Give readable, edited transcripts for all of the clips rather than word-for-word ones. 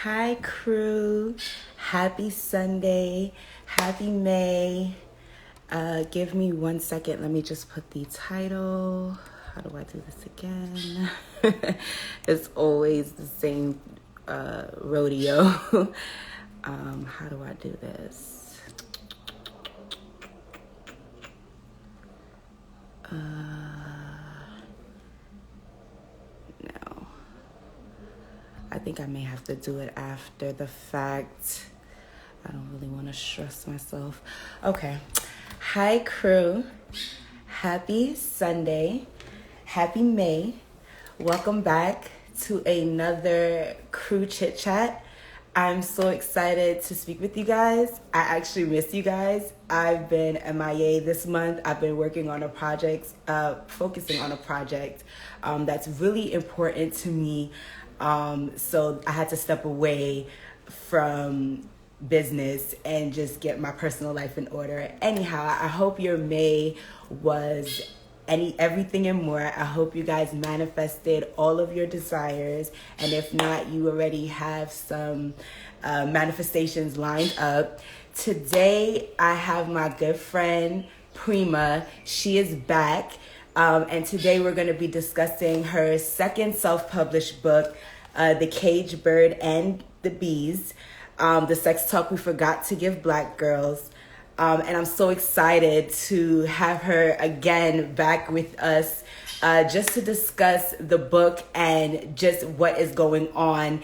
Hi, crew. Happy Sunday. Happy May. Give me 1 second. Let me just put the title. How do I do this again? It's always the same rodeo. How do I do this? No. I think I may have to do it after the fact. I don't really want to stress myself. Okay. Hi, crew. Happy Sunday. Happy May. Welcome back to another crew chit chat. I'm so excited to speak with you guys. I actually miss you guys. I've been MIA this month. I've been working on a project, focusing on a project that's really important to me. So I had to step away from business and just get my personal life in order. Anyhow, I hope your May was everything and more. I hope you guys manifested all of your desires, and if not, you already have some manifestations lined up. Today I have my good friend Prima. She is back, and today we're going to be discussing her second self-published book, The Caged Bird and the Bees, the sex talk we forgot to give Black girls. And I'm so excited to have her again back with us, just to discuss the book and just what is going on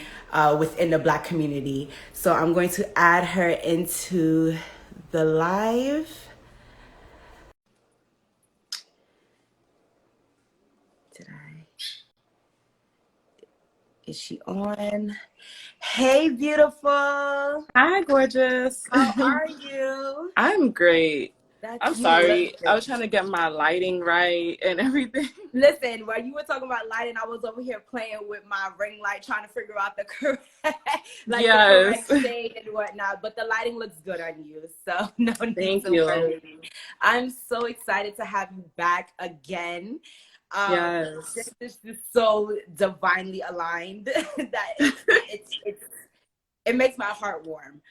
within the Black community. So I'm going to add her into the live. Is she on? Hey, beautiful. Hi, gorgeous. How are you? I'm great. I'm You look sorry. I great. was trying to get my lighting right and everything. Listen, while you were talking about lighting, I was over here playing with my ring light, trying to figure out the correct, the correct shade and whatnot. But the lighting looks good on you, so no need Thank to you. worry. I'm so excited to have you back again. Yes. This is just so divinely aligned that it makes my heart warm.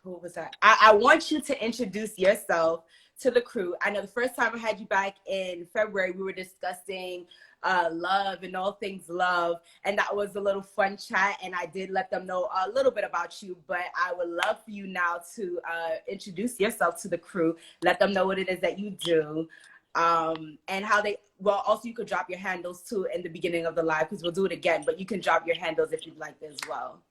Who was that? I want you to introduce yourself to the crew. I know the first time I had you back in February, we were discussing love and all things love, and that was a little fun chat, and I did let them know a little bit about you, but I would love for you now to introduce yourself to the crew, let them know what it is that you do, and how they, well, also you could drop your handles too in the beginning of the live, because we'll do it again, but you can drop your handles if you'd like as well.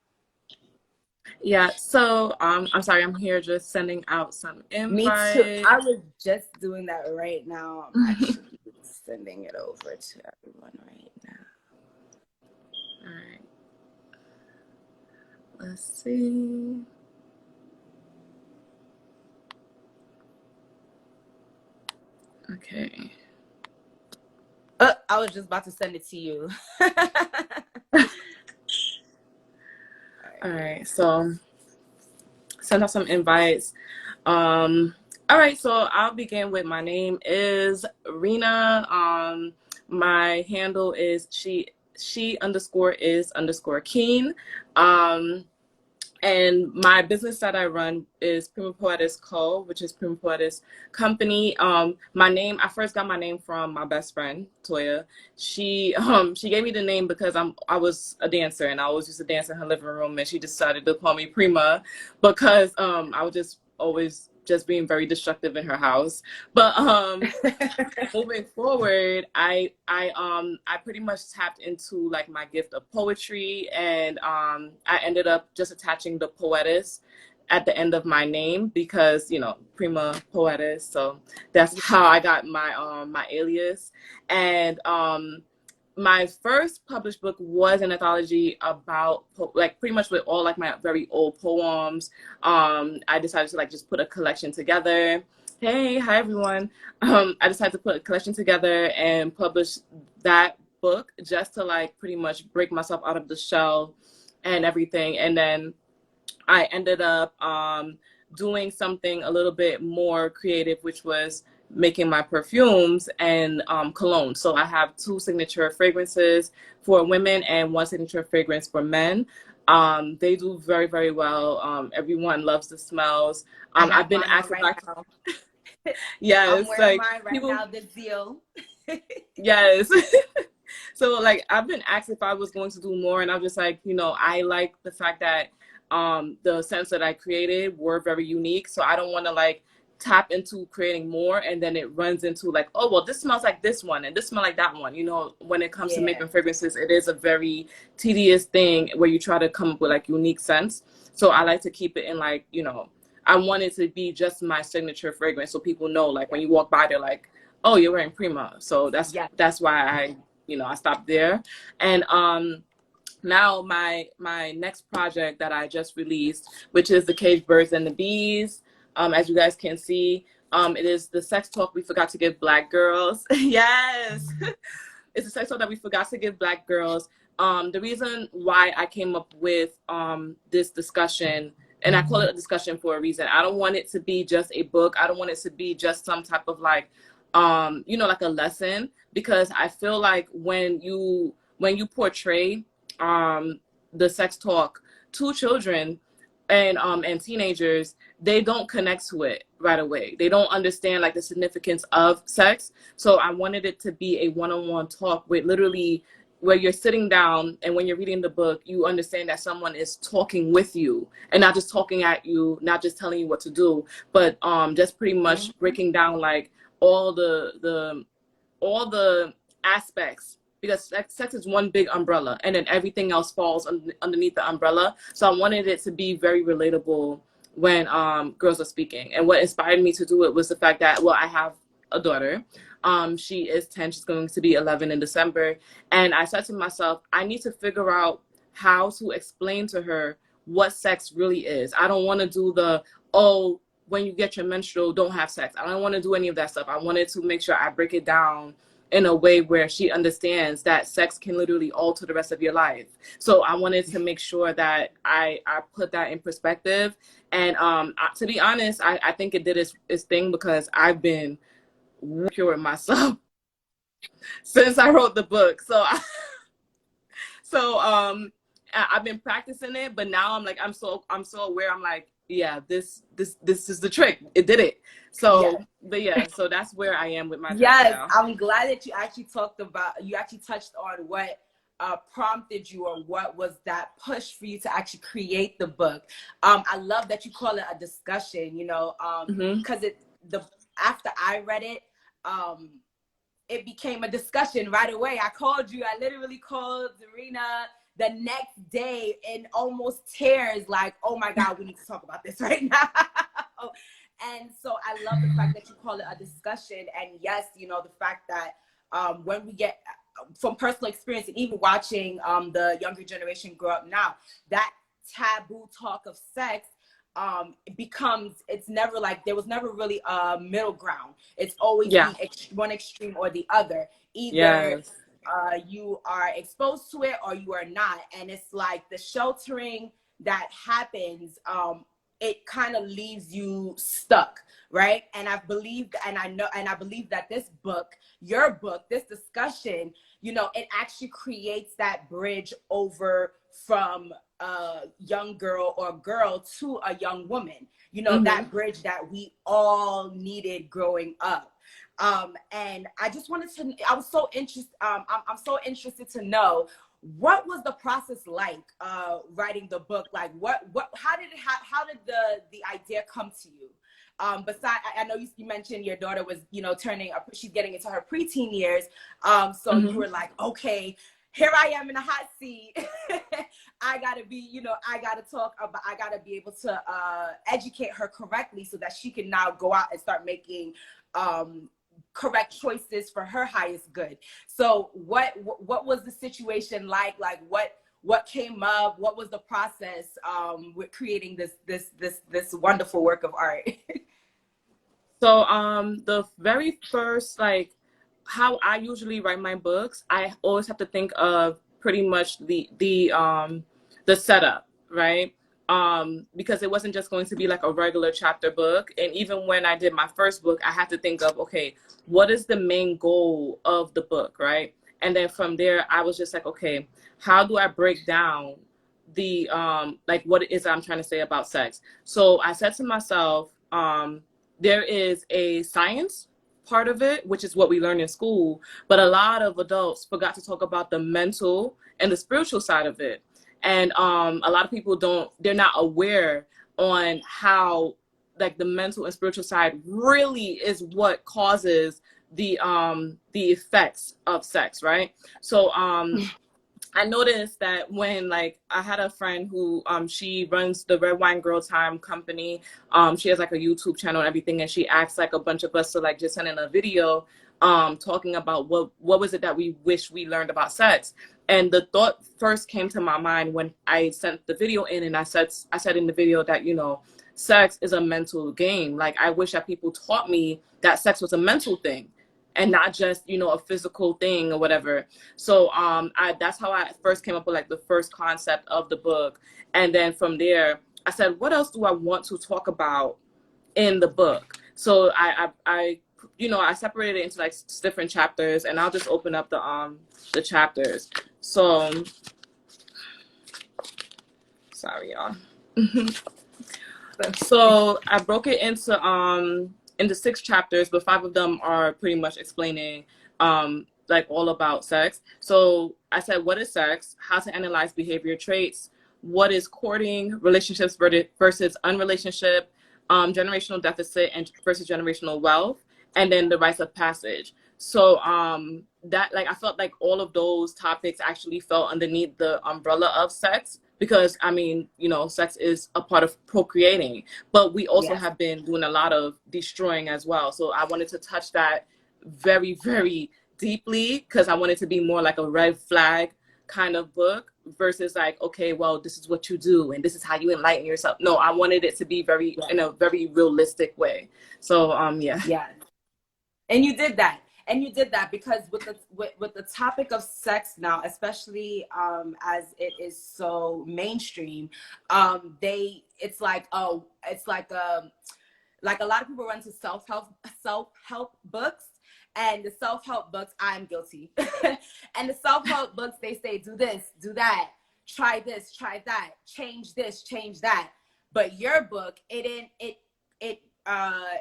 Yeah, so I'm sorry, I'm here just sending out some invites. Me too. I was just doing that right now. I'm actually sending it over to everyone right now. All right. Let's see. Okay. I was just about to send it to you. All right, so send out some invites. All right, so I'll begin with my name is Rena. My handle is she_is_keen. And my business that I run is Prima Poetess Co., which is Prima Poetess Company. My name, I first got my name from my best friend, Toya. She gave me the name because I was a dancer, and I always used to dance in her living room, and she decided to call me Prima because I was just always just being very destructive in her house. But moving forward, I pretty much tapped into like my gift of poetry, and I ended up just attaching the poetess at the end of my name because, you know, Prima Poetess. So that's how I got my my alias. And my first published book was an anthology about like pretty much with all like my very old poems. I decided to like just put a collection together. Hi everyone. I decided to put a collection together and publish that book just to like pretty much break myself out of the shell and everything. And then I ended up doing something a little bit more creative, which was making my perfumes and cologne. So I have 2 signature fragrances for women and 1 signature fragrance for men. They do very, very well. Everyone loves the smells. I've been asked if I now. I'm yes, wearing like mine right people now, the Zeal. yes. So like I've been asked if I was going to do more, and I'm just like, you know, I like the fact that the scents that I created were very unique. So I don't want to like tap into creating more and then it runs into like, oh well, this smells like this one and this smells like that one. You know, when it comes to Yeah. making fragrances, it is a very tedious thing where you try to come up with like unique scents. So I like to keep it in like, you know, I want it to be just my signature fragrance so people know like when you walk by they're like, oh, you're wearing Prima. So that's why I, you know, I stopped there. And now my next project that I just released, which is the Caged Birds and the Bees. As you guys can see, it is the sex talk we forgot to give Black girls. Yes, it's a sex talk that we forgot to give Black girls. The reason why I came up with this discussion, and I call it a discussion for a reason. I don't want it to be just a book. I don't want it to be just some type of like, you know, like a lesson, because I feel like when you portray the sex talk to children and teenagers, they don't connect to it right away. They don't understand like the significance of sex. So I wanted it to be a one-on-one talk with literally where you're sitting down, and when you're reading the book, you understand that someone is talking with you and not just talking at you, not just telling you what to do, but just pretty much breaking down like all the aspects, because sex is one big umbrella and then everything else falls underneath the umbrella. So I wanted it to be very relatable when girls are speaking. And what inspired me to do it was the fact that, well, I have a daughter. She is 10, she's going to be 11 in December. And I said to myself, I need to figure out how to explain to her what sex really is. I don't want to do the, oh, when you get your menstrual, don't have sex. I don't want to do any of that stuff. I wanted to make sure I break it down in a way where she understands that sex can literally alter the rest of your life. So I wanted to make sure that I put that in perspective. And to be honest, I think it did its thing, because I've been pure with myself since I wrote the book. I've been practicing it, but now I'm like, I'm so aware. I'm like, yeah, this is the trick. It did it. So, yes. But yeah, so that's where I am with my job now. I'm glad that you actually touched on what prompted you, or what was that push for you to actually create the book. I love that you call it a discussion, you know, because after I read it, it became a discussion right away. I literally called Korina the next day in almost tears, like, oh my God, we need to talk about this right now. And so I love the fact that you call it a discussion. And yes, you know, the fact that when we get from personal experience, and even watching the younger generation grow up now, that taboo talk of sex it's never like, there was never really a middle ground. It's always one extreme or the other. Either you are exposed to it or you are not. And it's like the sheltering that happens, it kind of leaves you stuck, right? And I believe that this book, your book, this discussion, you know, it actually creates that bridge over from a young girl or girl to a young woman, you know, that bridge that we all needed growing up. And I just wanted to, I'm so interested to know, what was the process like writing the book? Like how did the idea come to you? Besides, I know you mentioned your daughter was, you know, she's getting into her preteen years. So you were like, okay, here I am in a hot seat. I gotta be able to educate her correctly so that she can now go out and start making correct choices for her highest good. So what was the situation like? Like what came up? What was the process with creating this wonderful work of art? So the very first, like, how I usually write my books, I always have to think of pretty much the setup, right? because it wasn't just going to be like a regular chapter book. And even when I did my first book, I had to think of, okay, what is the main goal of the book, right? And then from there, I was just like, okay, how do I break down the like what it is I'm trying to say about sex? So I said to myself, there is a science part of it, which is what we learn in school, but a lot of adults forgot to talk about the mental and the spiritual side of it. And a lot of people they're not aware on how like the mental and spiritual side really is what causes the effects of sex, right? So I noticed that when like I had a friend who she runs the Red Wine Girl Time company. She has like a YouTube channel and everything, and she asked like a bunch of us to like just send in a video talking about what was it that we wish we learned about sex. And the thought first came to my mind when I sent the video in, and I said in the video that, you know, sex is a mental game. Like I wish that people taught me that sex was a mental thing and not just, you know, a physical thing or whatever. So that's how I first came up with like the first concept of the book. And then from there, I said, what else do I want to talk about in the book? So I you know, I separated it into like different chapters, and I'll just open up the chapters. So sorry, y'all. So I broke it into 6 chapters, but 5 of them are pretty much explaining like all about sex. So I said, what is sex? How to analyze behavior traits? What is courting? Relationships versus unrelationship? Generational deficit and versus generational wealth? And then the rites of passage. So that, like, I felt like all of those topics actually fell underneath the umbrella of sex, because I mean, you know, sex is a part of procreating, but we also have been doing a lot of destroying as well. So I wanted to touch that very, very deeply, because I wanted to be more like a red flag kind of book versus like, okay, well, this is what you do and this is how you enlighten yourself. No, I wanted it to be very in a very realistic way. So yeah. And you did that. And you did that because with the topic of sex now, especially as it is so mainstream, it's like a lot of people run to self-help books, and the self-help books, I'm guilty. And the self-help books, they say, do this, do that, try this, try that, change this, change that. But your book,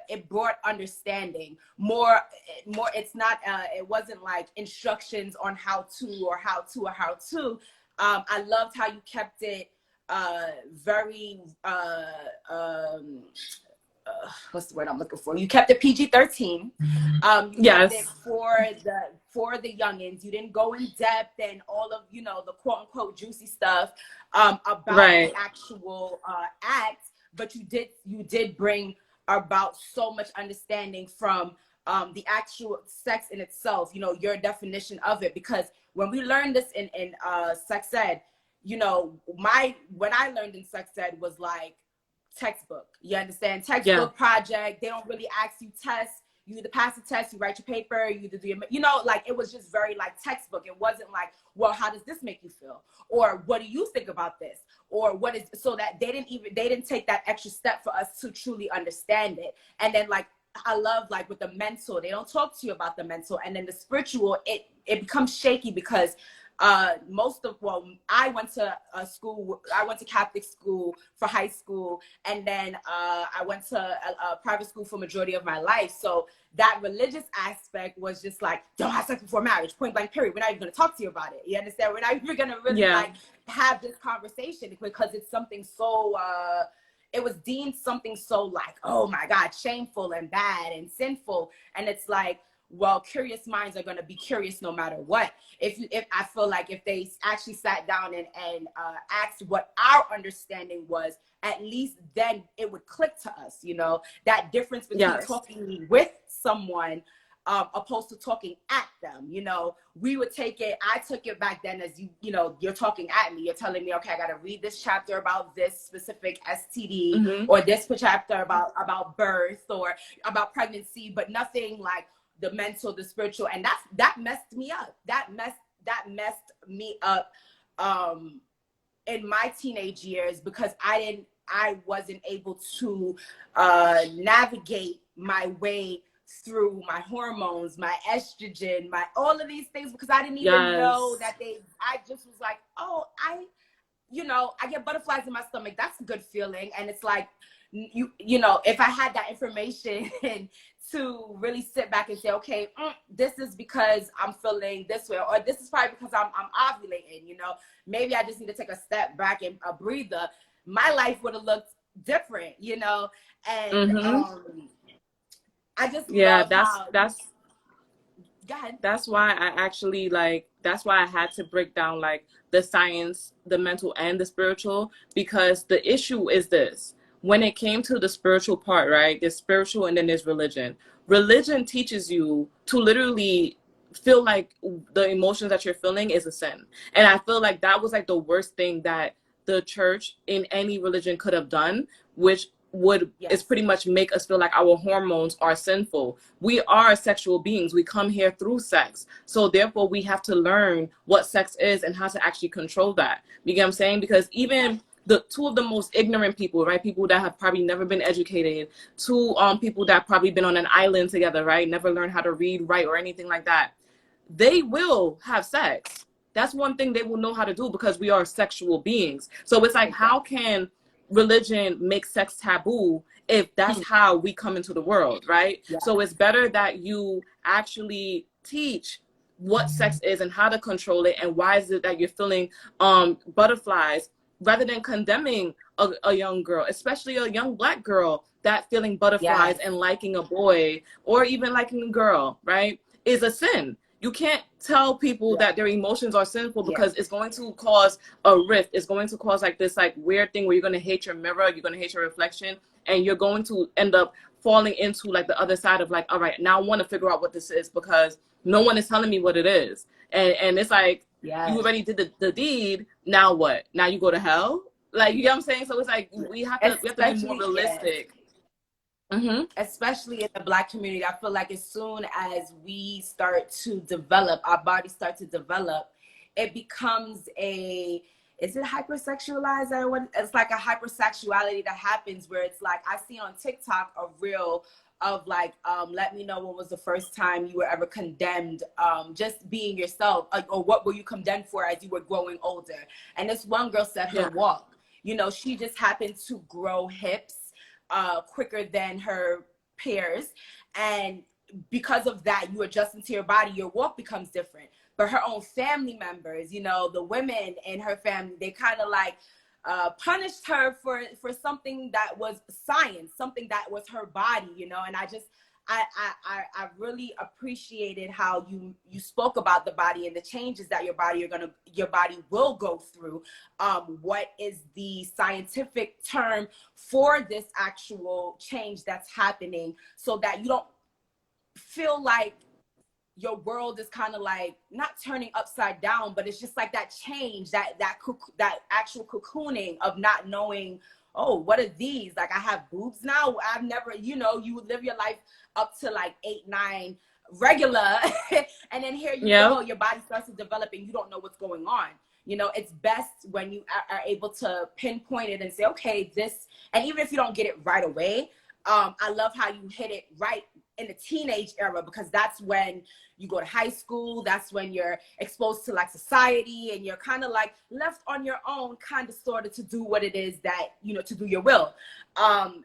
it brought understanding more. It's not it wasn't like instructions on how to. I loved how you kept it very what's the word I'm looking for? You kept it PG-13. yes, kept it for the youngins. You didn't go in depth and all of, you know, the quote unquote juicy stuff about the actual act, but you did bring about so much understanding from the actual sex in itself, you know, your definition of it. Because when we learned this in sex ed, you know, when I learned in sex ed was like textbook. You understand? Textbook project. They don't really ask you tests. You either pass the test, you write your paper, you either do your, you know, like it was just very like textbook. It wasn't like, well, how does this make you feel? Or what do you think about this? Or what is, so that they didn't take that extra step for us to truly understand it. And then like, I love like with the mental, they don't talk to you about the mental, and then the spiritual, it becomes shaky because I went to Catholic school for high school, and then I went to a private school for majority of my life. So that religious aspect was just like, don't have sex before marriage, point blank, period. We're not even going to talk to you about it. You understand? We're not even going to really like have this conversation, because it's something so it was deemed something so like, oh my God, shameful and bad and sinful. And it's like, well, curious minds are going to be curious no matter what. If I feel like if they actually sat down and asked what our understanding was, at least then it would click to us, you know, that difference between talking with someone opposed to talking at them. You know, we would take it, I took it back then as you know, you're talking at me, you're telling me, okay, I got to read this chapter about this specific STD, or this chapter about birth or about pregnancy, but nothing like the mental, the spiritual. And that messed me up. That messed me up in my teenage years, because I wasn't able to navigate my way through my hormones, my estrogen, my all of these things, because I didn't even know that I just was like, oh, you know, I get butterflies in my stomach. That's a good feeling. And it's like, you know, if I had that information to really sit back and say, okay, this is because I'm feeling this way, or this is probably because I'm ovulating, you know, maybe I just need to take a step back and a breather. My life would have looked different, you know. And I just love how go ahead. That's why I actually that's why I had to break down like the science, the mental, and the spiritual, because the issue is this. When it came to the spiritual part, right? There's spiritual and then there's religion. Religion teaches you to literally feel like the emotions that you're feeling is a sin. And I feel like that was like the worst thing that the church in any religion could have done, which would is pretty much make us feel like our hormones are sinful. We are sexual beings. We come here through sex. So therefore we have to learn what sex is and how to actually control that. You get what I'm saying? Because even the two of the most ignorant people, right? People that have probably never been educated, two people that probably been on an island together, right? Never learned how to read, write, or anything like that. They will have sex. That's one thing they will know how to do, because we are sexual beings. So it's like, how can religion make sex taboo if that's how we come into the world, right? So it's better that you actually teach what sex is and how to control it, and why is it that you're feeling butterflies, rather than condemning a young girl, especially a young Black girl, that feeling butterflies and liking a boy or even liking a girl, right, is a sin. You can't tell people that their emotions are sinful, because it's going to cause a rift. It's going to cause like this like weird thing where you're going to hate your mirror, you're going to hate your reflection, and you're going to end up falling into like the other side of like, all right, now I want to figure out what this is, because no one is telling me what it is. And it's like, you already did the deed. Now what? Now you go to hell? Like, you know what I'm saying? So it's like, we have to be more realistic. Especially in the Black community. I feel like as soon as we start to develop, our bodies start to develop, it becomes is it hypersexualized? It's like a hypersexuality that happens, where it's like, I see on TikTok a reel of like, let me know when was the first time you were ever condemned, just being yourself, or what were you condemned for as you were growing older. And this one girl said her walk, you know, she just happened to grow hips quicker than her peers, and because of that, you adjust into your body, your walk becomes different. But her own family members, you know, the women in her family, they kind of like punished her for something that was science, something that was her body, you know. And I really appreciated how you spoke about the body and the changes that your body will go through. What is the scientific term for this actual change that's happening, so that you don't feel like your world is kind of like not turning upside down, but it's just like that change, that actual cocooning of not knowing, oh, what are these? Like, I have boobs now. I've never, you know, you would live your life up to like 8, 9 regular, and then here you go, your body starts to develop and you don't know what's going on. You know, it's best when you are able to pinpoint it and say, okay, this, and even if you don't get it right away, I love how you hit it right in the teenage era, because that's when you go to high school, that's when you're exposed to like society, and you're kind of like left on your own, kind of sort of to do what it is that, you know, to do your will.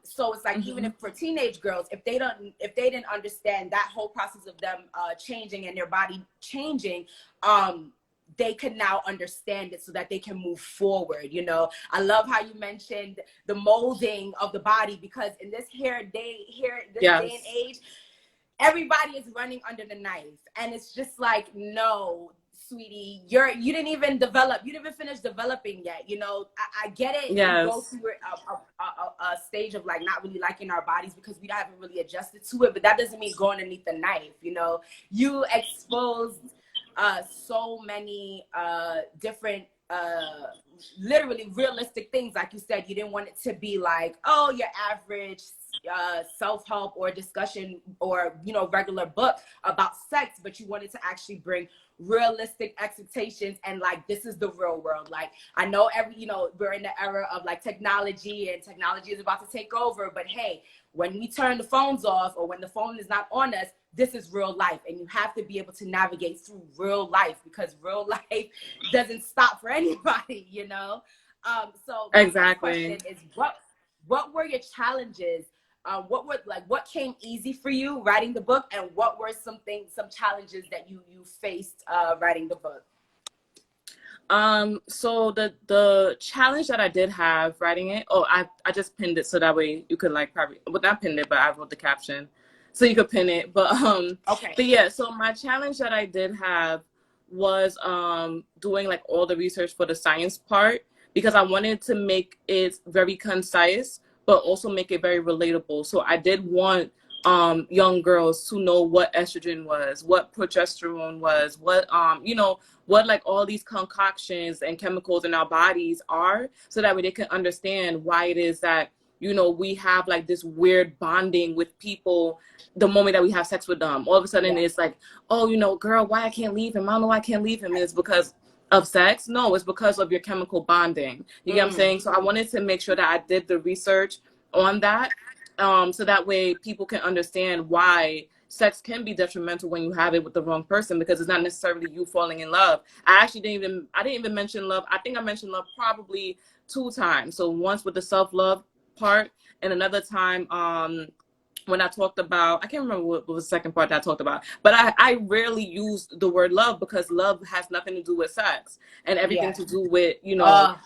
So it's like, even if for teenage girls, if they didn't understand that whole process of them changing and their body changing, they can now understand it so that they can move forward. You know, I love how you mentioned the molding of the body, because in this day and age, everybody is running under the knife, and it's just like, no, sweetie, you didn't even develop, you didn't even finish developing yet. You know, I get it. Yes. We go through a stage of like not really liking our bodies because we haven't really adjusted to it, but that doesn't mean go underneath the knife. You know, you exposed so many different literally realistic things. Like you said, you didn't want it to be like, oh, your average self-help or discussion or, you know, regular book about sex, but you wanted to actually bring realistic expectations and like, this is the real world. Like, I know you know, we're in the era of like technology, and technology is about to take over, but hey, when we turn the phones off or when the phone is not on us, this is real life, and you have to be able to navigate through real life, because real life doesn't stop for anybody, you know? So my next question is, what were your challenges? What came easy for you writing the book, and what were some challenges that you faced writing the book? So the challenge that I did have writing it, I just pinned it so that way you could like probably, well, not pinned it, but I wrote the caption so you could pin it. But okay. But yeah, so my challenge that I did have was doing like all the research for the science part, because I wanted to make it very concise, but also make it very relatable. So I did want young girls to know what estrogen was, what progesterone was, what you know, what like all these concoctions and chemicals in our bodies are, so that way they can understand why it is that, you know, we have like this weird bonding with people the moment that we have sex with them. All of a sudden it's like, oh, you know, girl, why I can't leave him? I don't know why I can't leave him. And it's because of sex? No, it's because of your chemical bonding. You get what I'm saying? So I wanted to make sure that I did the research on that, so that way people can understand why sex can be detrimental when you have it with the wrong person, because it's not necessarily you falling in love. I didn't even mention love. I think I mentioned love probably 2 times. So once with the self-love part, and another time when I talked about, I can't remember what was the second part that I talked about, but I rarely used the word love, because love has nothing to do with sex and everything to do with, you know,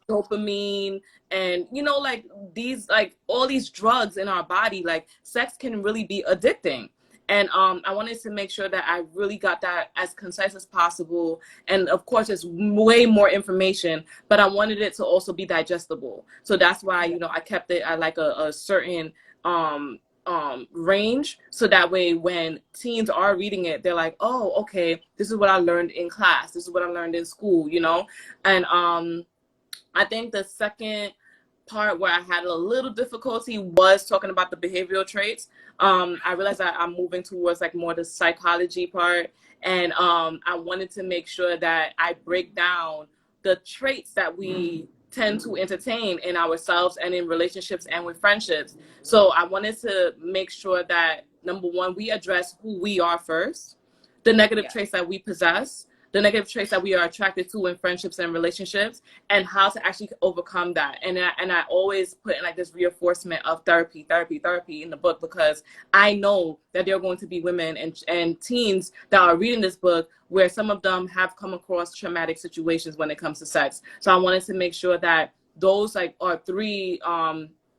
dopamine and, you know, like these, like all these drugs in our body. Like sex can really be addicting. And I wanted to make sure that I really got that as concise as possible. And of course, it's way more information, but I wanted it to also be digestible. So that's why, you know, I kept it at like a certain range, so that way when teens are reading it, they're like, oh, okay, this is what I learned in class, this is what I learned in school, you know. And I think the second part where I had a little difficulty was talking about the behavioral traits. I realized that I'm moving towards like more the psychology part, and I wanted to make sure that I break down the traits that we tend to entertain in ourselves and in relationships and with friendships. So I wanted to make sure that, number one, we address who we are first, the negative traits that we possess, the negative traits that we are attracted to in friendships and relationships, and how to actually overcome that. And I always put in like this reinforcement of therapy in the book, because I know that there are going to be women and teens that are reading this book where some of them have come across traumatic situations when it comes to sex. So I wanted to make sure that those like are 3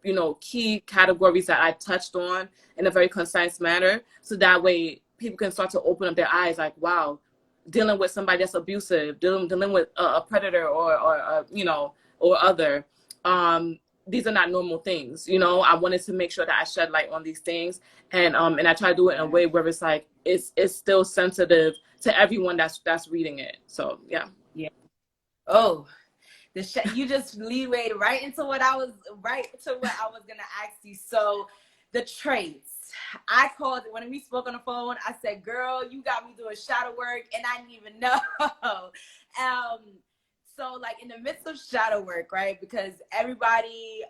you know, key categories that I touched on in a very concise manner, so that way people can start to open up their eyes, like, wow, dealing with somebody that's abusive, dealing with a predator or you know, or other, these are not normal things, you know. I wanted to make sure that I shed light on these things, and I try to do it in a way where it's like it's still sensitive to everyone that's reading it. So yeah. Oh, you just leewayed right into what I was gonna ask you. So the traits, I called it when we spoke on the phone. I said, girl, you got me doing shadow work and I didn't even know. So like in the midst of shadow work, right? Because everybody,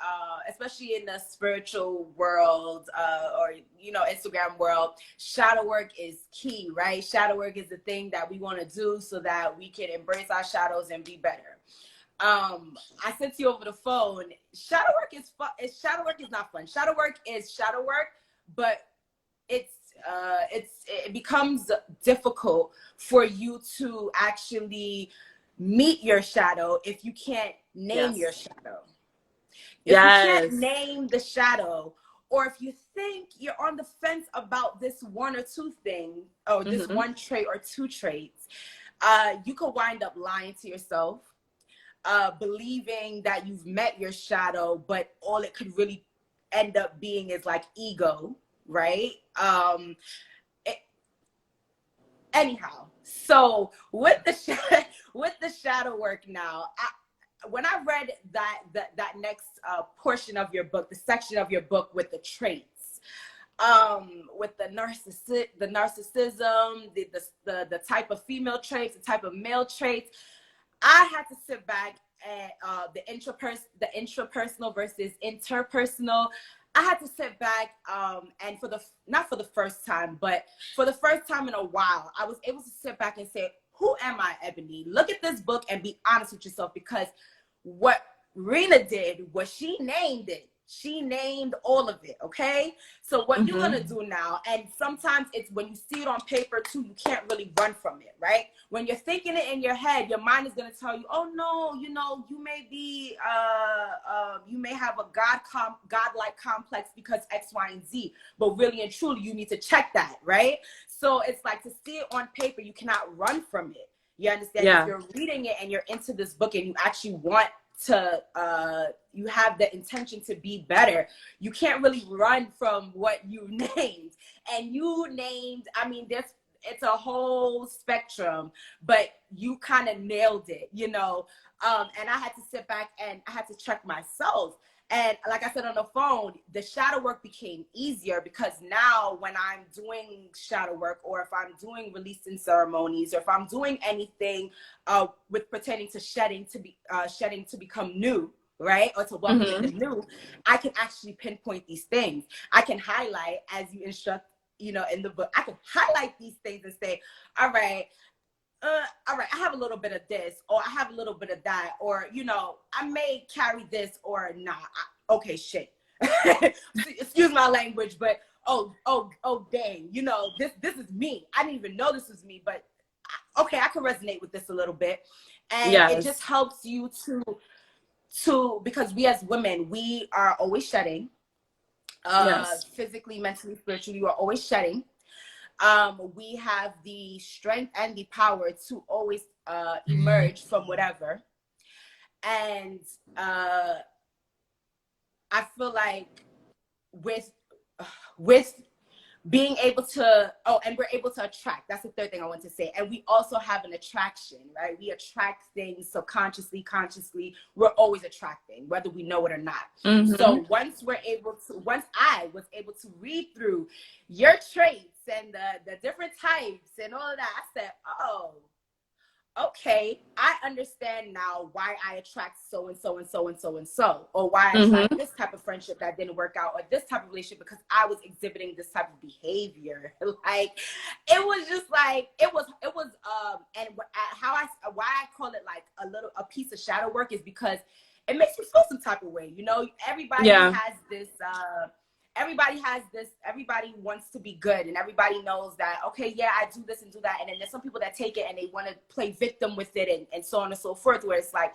especially in the spiritual world, or, you know, Instagram world, shadow work is key, right? Shadow work is the thing that we want to do so that we can embrace our shadows and be better. I said to you over the phone, shadow work is fun. Shadow work is not fun. Shadow work is shadow work, but it becomes difficult for you to actually meet your shadow if you can't name your shadow. If you can't name the shadow, or if you think you're on the fence about this 1 or 2 things, or this 1 trait or 2 traits, you could wind up lying to yourself, believing that you've met your shadow, but all it could really end up being is like ego, right? Anyhow, So with the with the shadow work now, when I read that next portion of your book, the section of your book with the traits, with the narcissism, the type of female traits, the type of male traits, I had to sit back and the intrapersonal versus interpersonal. I had to sit back and not for the first time, but for the first time in a while, I was able to sit back and say, who am I, Ebony? Look at this book and be honest with yourself, because what Rena did was she named it. She named all of it, okay? So what you're gonna do now, and sometimes it's when you see it on paper too, you can't really run from it, right? When you're thinking it in your head, your mind is gonna tell you, oh no, you know, you may be, you may have a godlike complex because X, Y, and Z, but really and truly, you need to check that, right? So it's like, to see it on paper, you cannot run from it. You understand? Yeah. If you're reading it and you're into this book and you actually want to you have the intention to be better, you can't really run from what you named. And you named, I mean, it's a whole spectrum, but you kind of nailed it, you know. And I had to sit back and I had to check myself. And like I said on the phone, the shadow work became easier, because now when I'm doing shadow work, or if I'm doing releasing ceremonies, or if I'm doing anything with pertaining to shedding to become new, right? Or to welcome the new, I can actually pinpoint these things. I can highlight, as you instruct, you know, in the book, I can highlight these things and say, all right, I have a little bit of this, or I have a little bit of that, or, you know, I may carry this or not. Okay, shit. Excuse my language, but oh, dang, you know, this is me. I didn't even know this was me, but okay, I can resonate with this a little bit. And it just helps you to, because we as women, we are always shedding, physically, mentally, spiritually, you are always shedding. We have the strength and the power to always emerge from whatever. And I feel like with being able to, and we're able to attract, that's the third thing I want to say. And we also have an attraction, right? We attract things subconsciously, consciously. We're always attracting, whether we know it or not. So once I was able to read through your traits and the different types and all of that, I said, oh, okay, I understand now why I attract so and so and so and so and so, or why I attract this type of friendship that didn't work out, or this type of relationship, because I was exhibiting this type of behavior. Like, it was just like, it was and why I call it like a piece of shadow work is because it makes you feel some type of way. You know, everybody has this. Everybody wants to be good, and everybody knows that, okay, yeah, I do this and do that. And then there's some people that take it and they want to play victim with it, and so on and so forth, where it's like,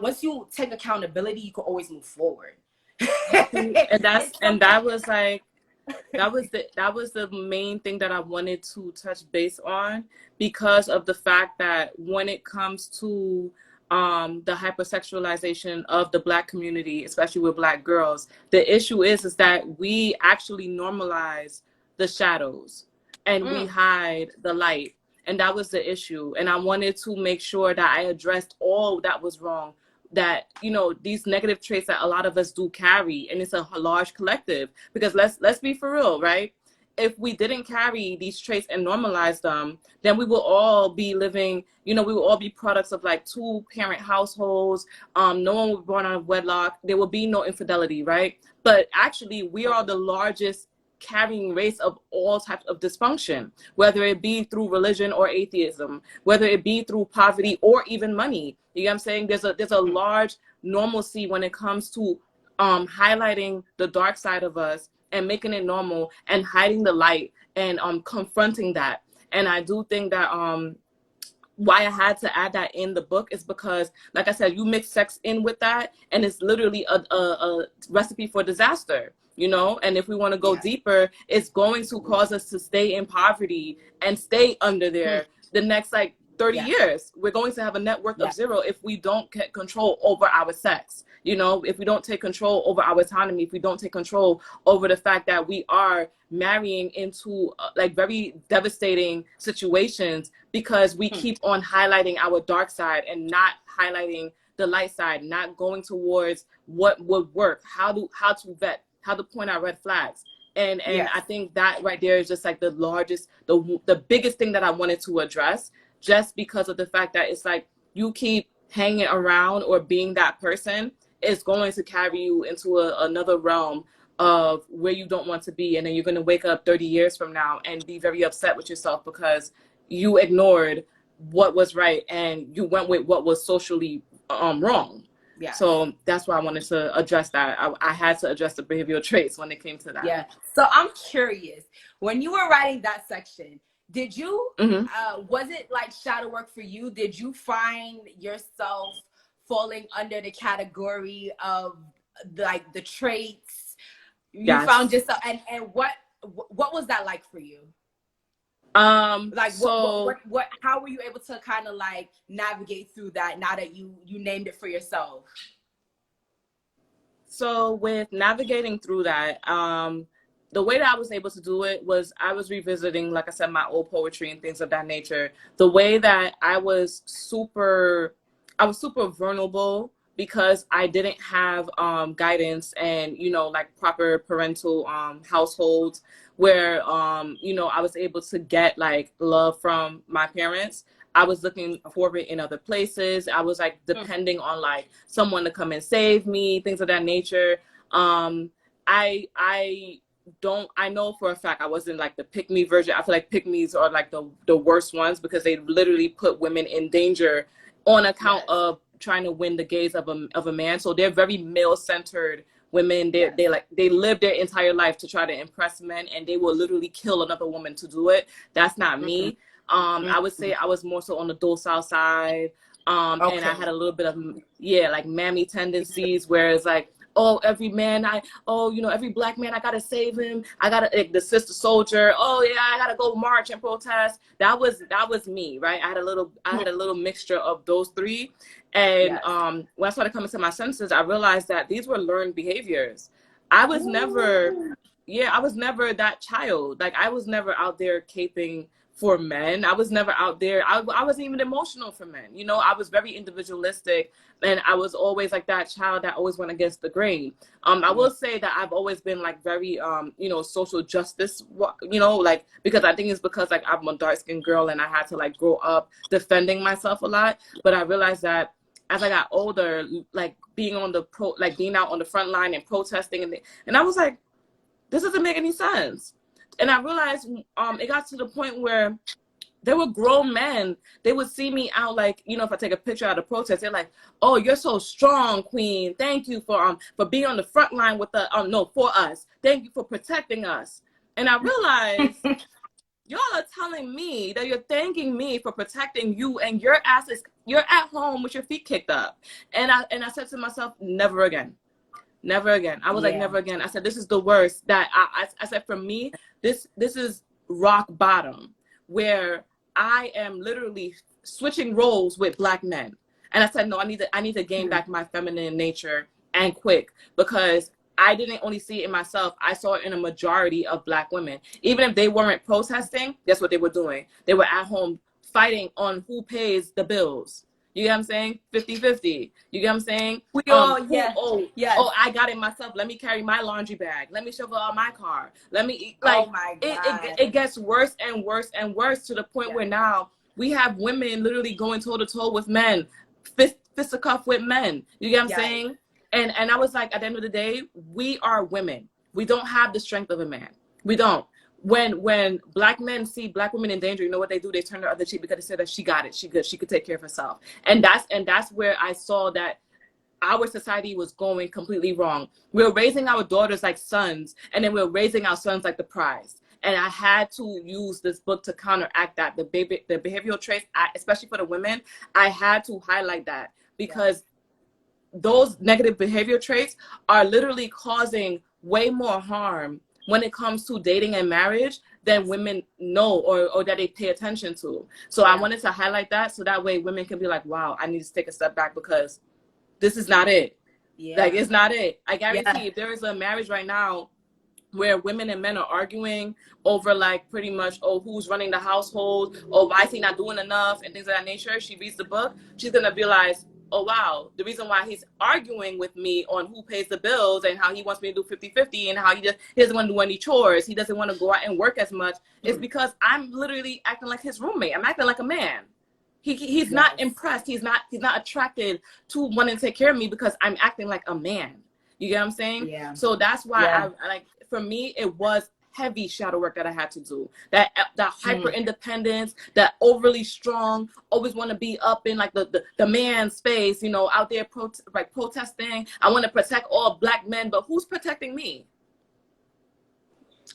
once you take accountability, you can always move forward. that was the main thing that I wanted to touch base on, because of the fact that when it comes to the hypersexualization of the Black community, especially with Black girls, the issue is that we actually normalize the shadows and we hide the light. And that was the issue. And I wanted to make sure that I addressed all that was wrong, that, you know, these negative traits that a lot of us do carry, and it's a large collective. Because let's be for real, right? If we didn't carry these traits and normalize them, then we will all be living, you know, we will all be products of like 2-parent households. No one will be born out of wedlock. There will be no infidelity, right? But actually, we are the largest carrying race of all types of dysfunction, whether it be through religion or atheism, whether it be through poverty or even money. You know what I'm saying? There's a large normalcy when it comes to highlighting the dark side of us and making it normal, and hiding the light, and confronting that. And I do think that why I had to add that in the book is because, like I said, you mix sex in with that, and it's literally a recipe for disaster, you know? And if we want to go deeper, it's going to cause us to stay in poverty and stay under there the next like 30 years. We're going to have a net worth of 0 if we don't get control over our sex. You know, if we don't take control over our autonomy, if we don't take control over the fact that we are marrying into like very devastating situations because we keep on highlighting our dark side and not highlighting the light side, not going towards what would work, how to vet, how to point out red flags. And I think that right there is just like the largest, the biggest thing that I wanted to address, just because of the fact that it's like you keep hanging around or being that person is going to carry you into another realm of where you don't want to be. And then you're going to wake up 30 years from now and be very upset with yourself because you ignored what was right and you went with what was socially wrong. Yeah. So that's why I wanted to address that. I had to address the behavioral traits when it came to that. Yeah. So I'm curious, when you were writing that section, did you, was it like shadow work for you? Did you find yourself falling under the category of like the traits you found yourself? And what was that like for you? Like so, what how were you able to kind of like navigate through that now that you named it for yourself? So with navigating through that, the way that I was able to do it was I was revisiting, like I said, my old poetry and things of that nature. The way that I was super vulnerable because I didn't have guidance and, you know, like proper parental households where, you know, I was able to get like love from my parents. I was looking for it in other places. I was like depending on like someone to come and save me, things of that nature. I know for a fact I wasn't like the pick me version. I feel like pick me's are like the worst ones because they literally put women in danger on account of trying to win the gaze of a man. So they're very male centered women. They live their entire life to try to impress men, and they will literally kill another woman to do it. That's not me. I would say I was more so on the docile side. And I had a little bit of, like mammy tendencies, whereas like, oh, every man you know, every black man, I gotta save him. I gotta, like, the sister soldier. Oh yeah, I gotta go march and protest. That was me, right? I had a little mixture of those three. And when I started coming to my senses, I realized that these were learned behaviors. I was never that child. Like I was never out there caping for men. I was never out there. I wasn't even emotional for men. You know, I was very individualistic, and I was always like that child that always went against the grain. I will say that I've always been like very, you know, social justice, you know, like, because I think it's because like I'm a dark skinned girl and I had to like grow up defending myself a lot. But I realized that as I got older, like being out on the front line and protesting and I was like, this doesn't make any sense. And I realized it got to the point where there were grown men. They would see me out, like, you know, if I take a picture at a protest, they're like, "Oh, you're so strong, queen. Thank you for being on the front line with for us. Thank you for protecting us." And I realized y'all are telling me that you're thanking me for protecting you, and you're at home with your feet kicked up. And I said to myself, never again. Never again. I was like, never again. I said, this is the worst. That I said, for me, this is rock bottom, where I am literally switching roles with black men. And I said, no, I need to gain back my feminine nature and quick, because I didn't only see it in myself. I saw it in a majority of black women. Even if they weren't protesting, that's what they were doing. They were at home fighting on who pays the bills. You get what I'm saying? 50-50. You get what I'm saying? I got it myself. Let me carry my laundry bag. Let me shovel out my car. Let me, like, oh my God. It gets worse and worse and worse to the point where now we have women literally going toe to toe with men, fisticuff with men. You get what I'm saying? And I was like, at the end of the day, we are women. We don't have the strength of a man. We don't. When black men see black women in danger, you know what they do? They turn their other cheek because they say that she got it, she good, she could take care of herself. And that's where I saw that our society was going completely wrong. We're raising our daughters like sons, and then we're raising our sons like the prize. And I had to use this book to counteract that. The behavioral traits, especially for the women, I had to highlight that, because those negative behavior traits are literally causing way more harm when it comes to dating and marriage than women know or that they pay attention to. So I wanted to highlight that, so that way women can be like, wow, I need to take a step back, because this is not it. Like, Yeah. it's not it. I guarantee Yeah. if there is a marriage right now where women and men are arguing over, like, pretty much, oh, who's running the household, or why is he not doing enough, and things of that nature, she reads the book, she's going to realize, oh, wow, the reason why he's arguing with me on who pays the bills and how he wants me to do 50-50 and how he doesn't want to do any chores, he doesn't want to go out and work as much, is because I'm literally acting like his roommate. I'm acting like a man. He's not impressed. He's not attracted to wanting to take care of me because I'm acting like a man. You get what I'm saying? Yeah. So that's why Yeah. I like, for me, it was heavy shadow work that I had to do. That hyper independence, that overly strong, always want to be up in like the man space, you know, out there protesting. I want to protect all Black men, but who's protecting me?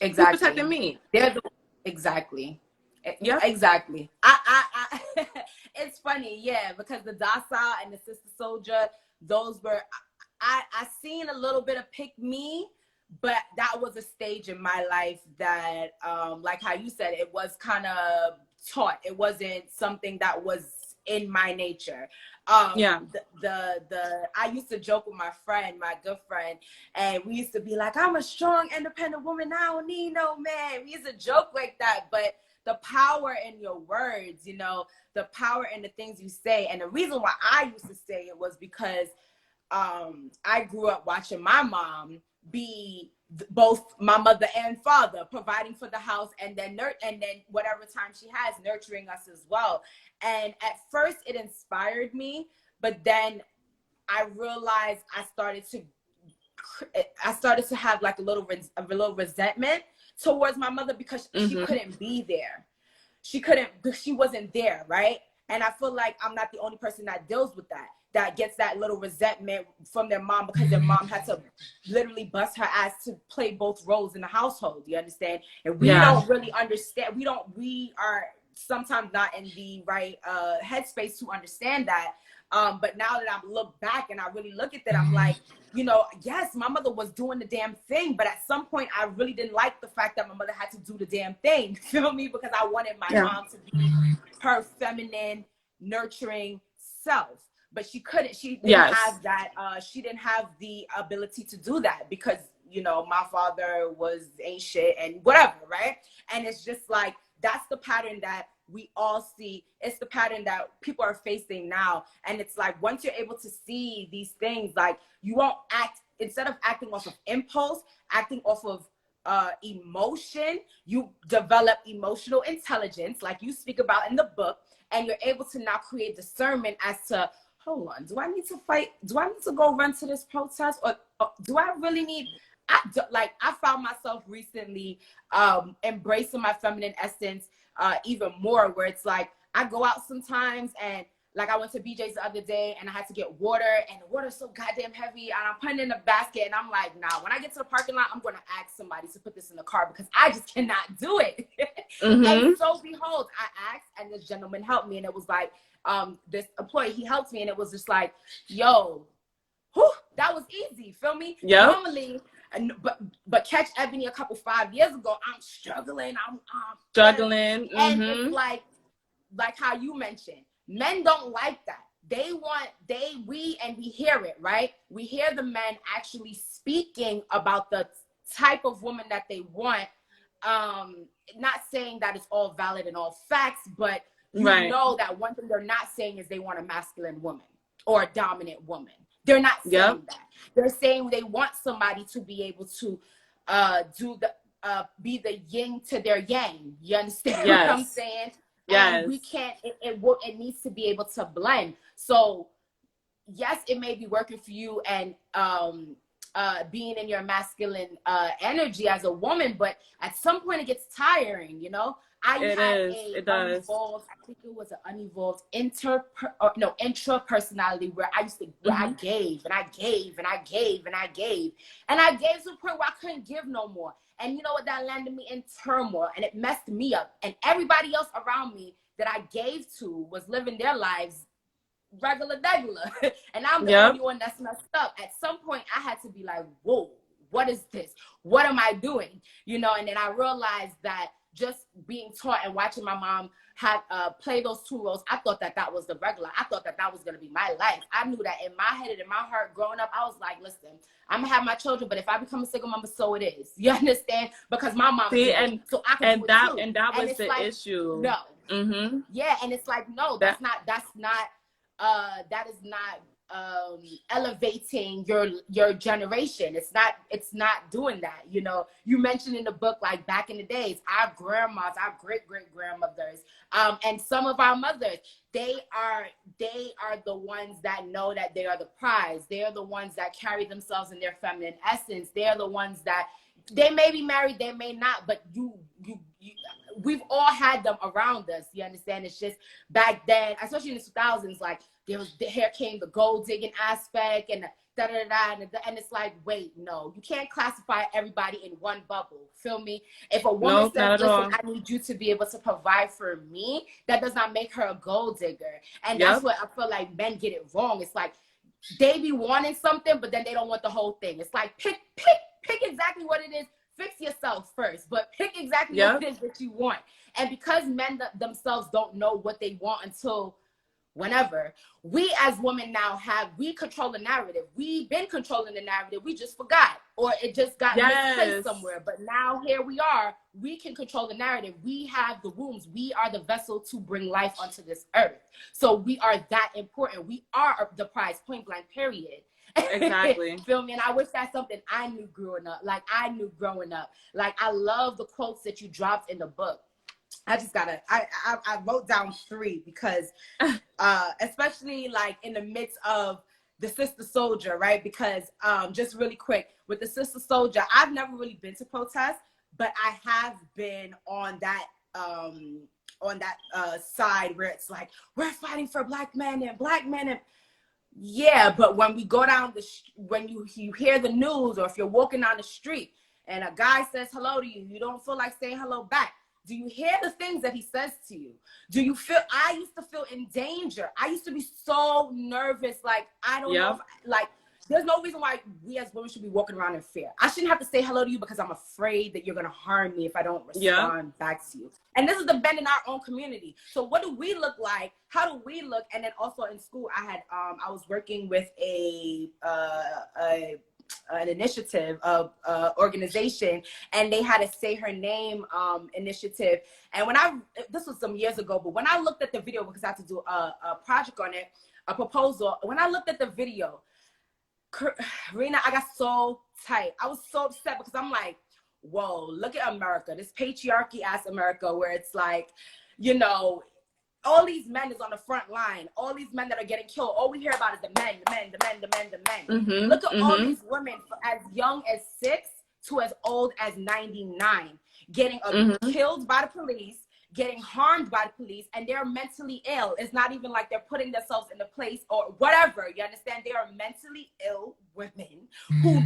Exactly. Who's protecting me? Exactly. Yeah. Exactly. It's funny, yeah, because the docile and the sister soldier, those were, I seen a little bit of pick me, but that was a stage in my life that, like how you said, it was kind of taught. It wasn't something that was in my nature. I used to joke with my friend, my good friend, and we used to be like, I'm a strong, independent woman. I don't need no man. We used to joke like that, but the power in your words, you know, the power in the things you say. And the reason why I used to say it was because I grew up watching my mom be both my mother and father, providing for the house, and then whatever time she has, nurturing us as well. And at first it inspired me, but then I realized I started to have like a little resentment towards my mother because she couldn't be there. She wasn't there, right? And I feel like I'm not the only person that deals with that gets that little resentment from their mom because their mom had to literally bust her ass to play both roles in the household. You understand? And we don't really understand. We are sometimes not in the right headspace to understand that. But now that I look back and I really look at that, I'm like, you know, yes, my mother was doing the damn thing, but at some point I really didn't like the fact that my mother had to do the damn thing. You feel me? Because I wanted my mom to be her feminine, nurturing self. But she couldn't. She didn't have that. She didn't have the ability to do that because, you know, my father ain't shit and whatever, right? And it's just like, that's the pattern that we all see. It's the pattern that people are facing now. And it's like, once you're able to see these things, like, you won't act, instead of acting off of impulse, acting off of emotion, you develop emotional intelligence, like you speak about in the book, and you're able to now create discernment as to, hold on, do I need to fight? Do I need to go run to this protest? Or do I really need, I found myself recently embracing my feminine essence even more, where it's like, I go out sometimes and like I went to BJ's the other day and I had to get water, and the water's so goddamn heavy, and I'm putting it in a basket, and I'm like, nah, when I get to the parking lot, I'm going to ask somebody to put this in the car because I just cannot do it. And so behold, I asked, and this gentleman helped me, and it was like, this employee, he helped me, and it was just like, yo, whew, that was easy, feel me? Normally, but catch Ebony a couple 5 years ago, I'm struggling, I'm struggling, and it's like how you mentioned, men don't like that. We hear it, right? We hear the men actually speaking about the type of woman that they want. Not saying that it's all valid and all facts, but you know that one thing they're not saying is they want a masculine woman or a dominant woman. They're not saying that. They're saying they want somebody to be able to be the yin to their yang. You understand what I'm saying? And we can't, it needs to be able to blend. So yes, it may be working for you and being in your masculine energy as a woman, but at some point it gets tiring, you know? I unevolved, I think it was an unevolved intra personality where I used to, where I gave and I gave and I gave and I gave. And I gave to the point where I couldn't give no more. And you know what? That landed me in turmoil and it messed me up. And everybody else around me that I gave to was living their lives regular. And I'm the only one that's messed up. At some point I had to be like, whoa, what is this? What am I doing? You know, and then I realized that just being taught and watching my mom had play those two roles, I thought that that was the regular. I thought that that was going to be my life. I knew that in my head and in my heart growing up, I was like, listen, I'm gonna have my children, but if I become a single mama, so it is. You understand? Because my mama did it, so I can do it too. And that was the issue. No. Mm-hmm. Yeah, and it's like, no, that is not elevating your generation. It's not doing that. You know, you mentioned in the book, like back in the days, our grandmas, our great-great-grandmothers, and some of our mothers, they are the ones that know that they are the prize. They are the ones that carry themselves in their feminine essence. They are the ones that, they may be married, they may not, but we've all had them around us. You understand? It's just back then, especially in the 2000s, like here came the gold digging aspect and and it's like, wait, no, you can't classify everybody in one bubble. Feel me? If a woman says, listen, I need you to be able to provide for me, that does not make her a gold digger. And that's what I feel like men get it wrong. It's like they be wanting something, but then they don't want the whole thing. It's like pick exactly what it is. Fix yourself first, but pick exactly what it is that you want. And because men themselves don't know what they want until whenever, we as women now we control the narrative. We've been controlling the narrative. We just forgot, or it just got misplaced somewhere. But now here we are. We can control the narrative. We have the wombs. We are the vessel to bring life onto this earth. So we are that important. We are the prize, point blank, period. Exactly. Feel me? And I wish that's something I knew growing up. Like I knew growing up. Like I love the quotes that you dropped in the book. I just gotta, I wrote down 3 because especially like in the midst of the Sister Soldier, right? Because just really quick, with the Sister Soldier, I've never really been to protests, but I have been on that side where it's like, we're fighting for black men and yeah, but when we go down when you hear the news, or if you're walking down the street and a guy says hello to you, you don't feel like saying hello back. Do you hear the things that he says to you? Do you feel, I used to feel in danger. I used to be so nervous. Like, I don't know, there's no reason why we as women should be walking around in fear. I shouldn't have to say hello to you because I'm afraid that you're going to harm me if I don't respond back to you. And this is the men in our own community. So what do we look like? How do we look? And then also in school, I was working with an initiative of organization, and they had a Say Her Name initiative. And this was some years ago, but when I looked at the video, because I had to do a project on it, a proposal, when I looked at the video, Korina, I got so tight. I was so upset because I'm like, whoa, look at America, this patriarchy ass America, where it's like, you know, all these men is on the front line. All these men that are getting killed. All we hear about is the men. Mm-hmm. Look at all these women, as young as 6 to as old as 99, getting killed by the police, getting harmed by the police, and they're mentally ill. It's not even like they're putting themselves in a place or whatever. You understand? They are mentally ill women who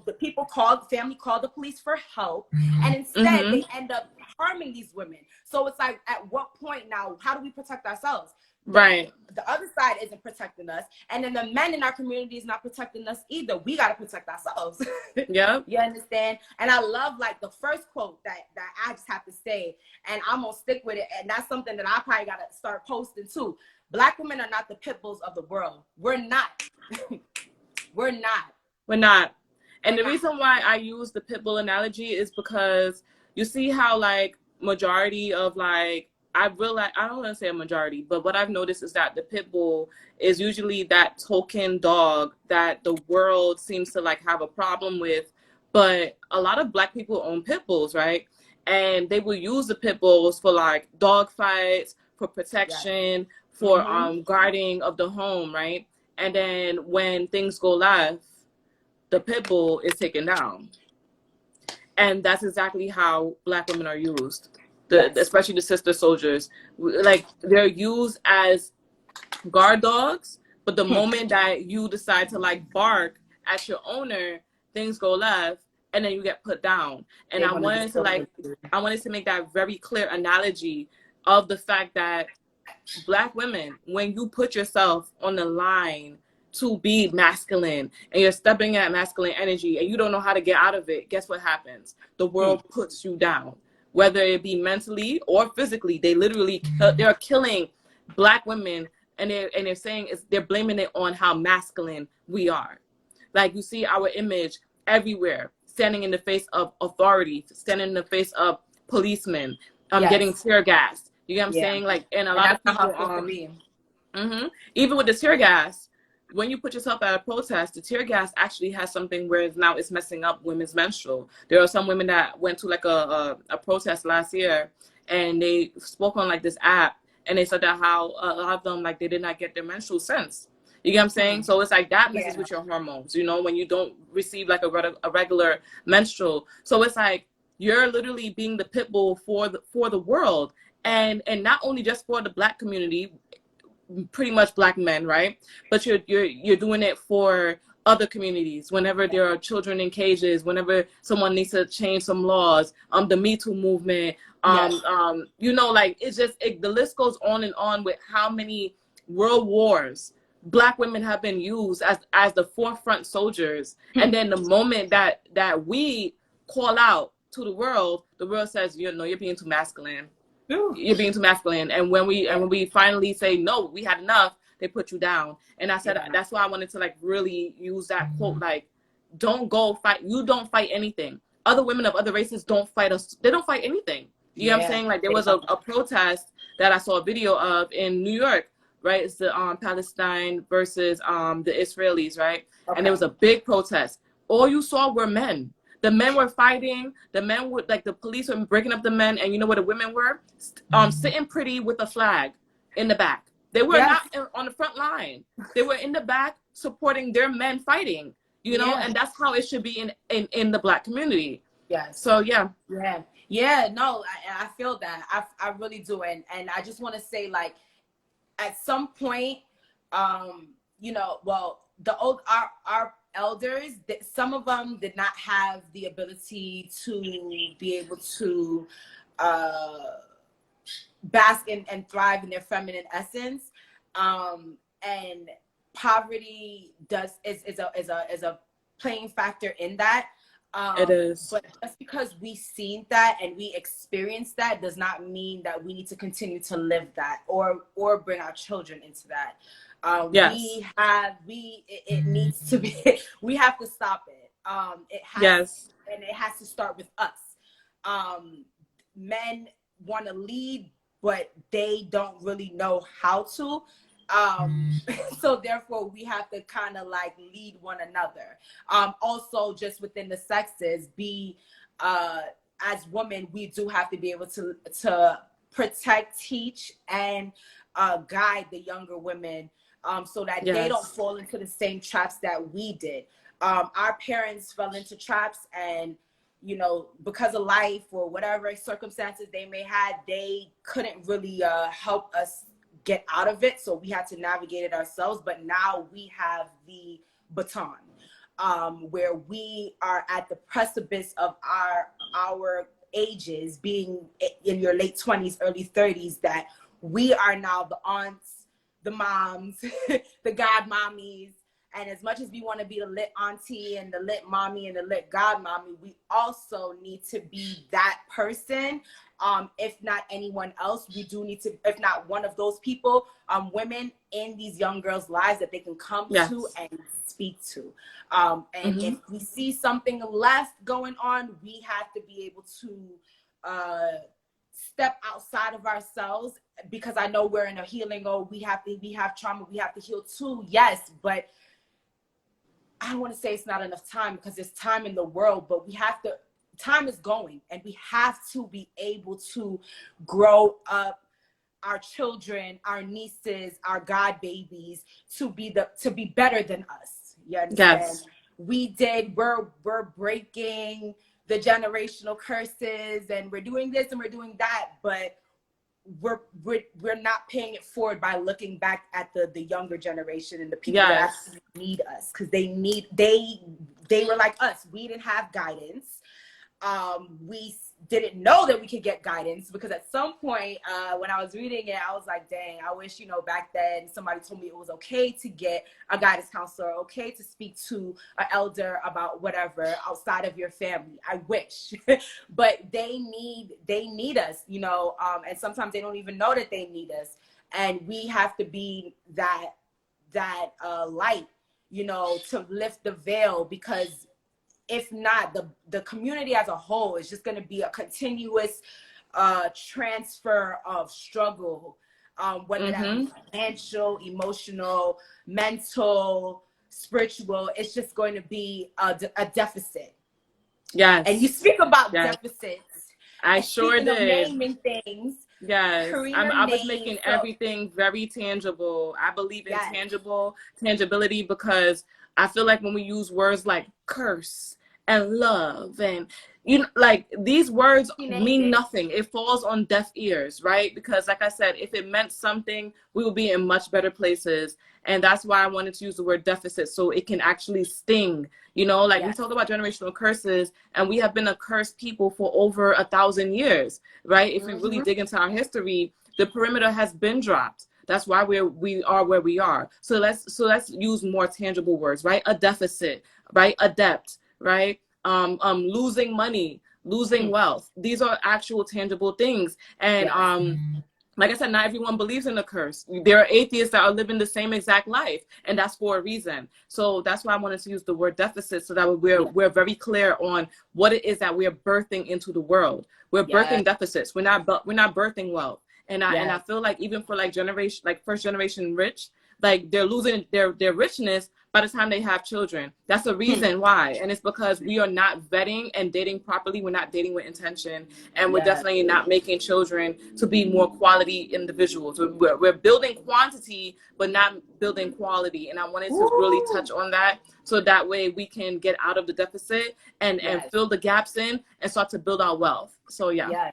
the family call the police for help, and instead they end up harming these women. So it's like, at what point now, how do we protect ourselves? Right. The other side isn't protecting us, and then the men in our community is not protecting us either. We got to protect ourselves. Yeah. You understand? And I love, like, the first quote that I just have to say, and I'm gonna stick with it, and that's something that I probably got to start posting too. Black women are not the pit bulls of the world. We're not. We're not. And the reason why I use the pit bull analogy is because you see how, like, majority of, like, I don't want to say a majority, but what I've noticed is that the pit bull is usually that token dog that the world seems to, like, have a problem with. But a lot of Black people own pit bulls, right? And they will use the pit bulls for, like, dog fights, for protection, for guarding of the home, right? And then when things go left, the pit bull is taken down. And that's exactly how Black women are used. Especially the Sister Soldiers, like, they're used as guard dogs, but the moment that you decide to, like, bark at your owner, things go left, and then you get put down. And I wanted to make that very clear analogy of the fact that Black women, when you put yourself on the line to be masculine, and you're stepping in that masculine energy, and you don't know how to get out of it, guess what happens? The world puts you down. whether it be mentally or physically. They literally they're killing Black women, and they're saying they're blaming it on how masculine we are. Like, you see our image everywhere, standing in the face of authority, standing in the face of policemen, getting tear gassed. You get what I'm saying? Like, and a lot of people, even with the tear gas, when you put yourself at a protest, the tear gas actually has something where now it's messing up women's menstrual. There are some women that went to like a protest last year, and they spoke on like this app, and they said that how a lot of them, like, they did not get their menstrual since. You get what I'm saying? So it's like that messes with your hormones, you know, when you don't receive like a regular menstrual. So it's like you're literally being the pit bull for the world, and not only just for the Black community, pretty much Black men, right? But you're doing it for other communities. Whenever there are children in cages, whenever someone needs to change some laws, the Me Too movement, you know, like, it's just the list goes on and on with how many world wars Black women have been used as the forefront soldiers. And then the moment that we call out to the world says, you know, you're being too masculine. You're being too masculine. And when we finally say, no, we had enough, they put you down. And I said, that's why I wanted to like really use that quote, like, don't go fight. You don't fight anything. Other women of other races don't fight us. They don't fight anything. You know what I'm saying? Like, there was a protest that I saw a video of in New York, right? It's the Palestine versus the Israelis, right? And there was a big protest. All you saw were men. The men were fighting. The men were like, the police were breaking up the men, and you know where the women were? Sitting pretty with a flag in the back. They were not on the front line. They were in the back supporting their men fighting. You know, and that's how it should be in the Black community. So no, I feel that. I really do, and I just want to say, like, at some point, you know, well, our elders, some of them did not have the ability to be able to bask and thrive in their feminine essence, and poverty is a playing factor in that. It is. But just because we've seen that and we experienced that does not mean that we need to continue to live that or bring our children into that. It needs to be, we have to stop it. It has, and it has to start with us. Men want to lead, but they don't really know how to. So therefore we have to kind of like lead one another. Also, just within the sexes, as women, we do have to be able to protect, teach, and guide the younger women, so that they don't fall into the same traps that we did. Our parents fell into traps, and you know, because of life or whatever circumstances they may have, they couldn't really help us get out of it, so we had to navigate it ourselves. But now we have the baton, where we are at the precipice of our ages, being in your late 20s, early 30s, that we are now the aunts, the moms, the god mommies. And as much as we want to be the lit auntie and the lit mommy and the lit god mommy, we also need to be that person. If not anyone else, we do need to, if not one of those people, women in these young girls' lives that they can come to and speak to. And if we see something left going on, we have to be able to step outside of ourselves, because I know we're in a healing, we have trauma, we have to heal too. Yes, but I don't want to say it's not enough time, because there's time in the world, but time is going, and we have to be able to grow up our children, our nieces, our god babies to be better than us. You understand? We're breaking the generational curses, and we're doing this and we're doing that, but we're not paying it forward by looking back at the younger generation and the people that actually need us, because they were like us. We didn't have guidance. we didn't know that we could get guidance, because at some point when I was reading it, I was like, dang, I wish, you know, back then somebody told me it was okay to get a guidance counselor, okay to speak to an elder about whatever outside of your family. I wish. But they need us, you know, and sometimes they don't even know that they need us, and we have to be that light, you know, to lift the veil, because if not, the community as a whole is just going to be a continuous transfer of struggle, whether that be financial, emotional, mental, spiritual. It's just going to be a deficit. Yes. And you speak about deficits. I sure did. Naming things. Yes, I was making everything very tangible. I believe in tangibility, because I feel like when we use words like curse and love, and you know, like, these words mean nothing. It falls on deaf ears, right? Because like I said, if it meant something, we would be in much better places. And that's why I wanted to use the word deficit, so it can actually sting. You know, like we talk about generational curses, and we have been a cursed people for over 1,000 years, right? If we really dig into our history, the perimeter has been dropped. That's why we are where we are. So let's use more tangible words, right? A deficit, right? A debt, right? Losing money, losing wealth. These are actual tangible things. And like I said, not everyone believes in the curse. There are atheists that are living the same exact life, and that's for a reason. So that's why I wanted to use the word deficit, so that we're very clear on what it is that we're birthing into the world. We're birthing deficits. We're not birthing wealth. And I feel like even for like first generation rich, like they're losing their richness by the time they have children. That's the reason why. And it's because we are not vetting and dating properly. We're not dating with intention. And we're definitely not making children to be more quality individuals. We're building quantity, but not building quality. And I wanted to really touch on that, so that way we can get out of the deficit and fill the gaps in and start to build our wealth. So Yeah,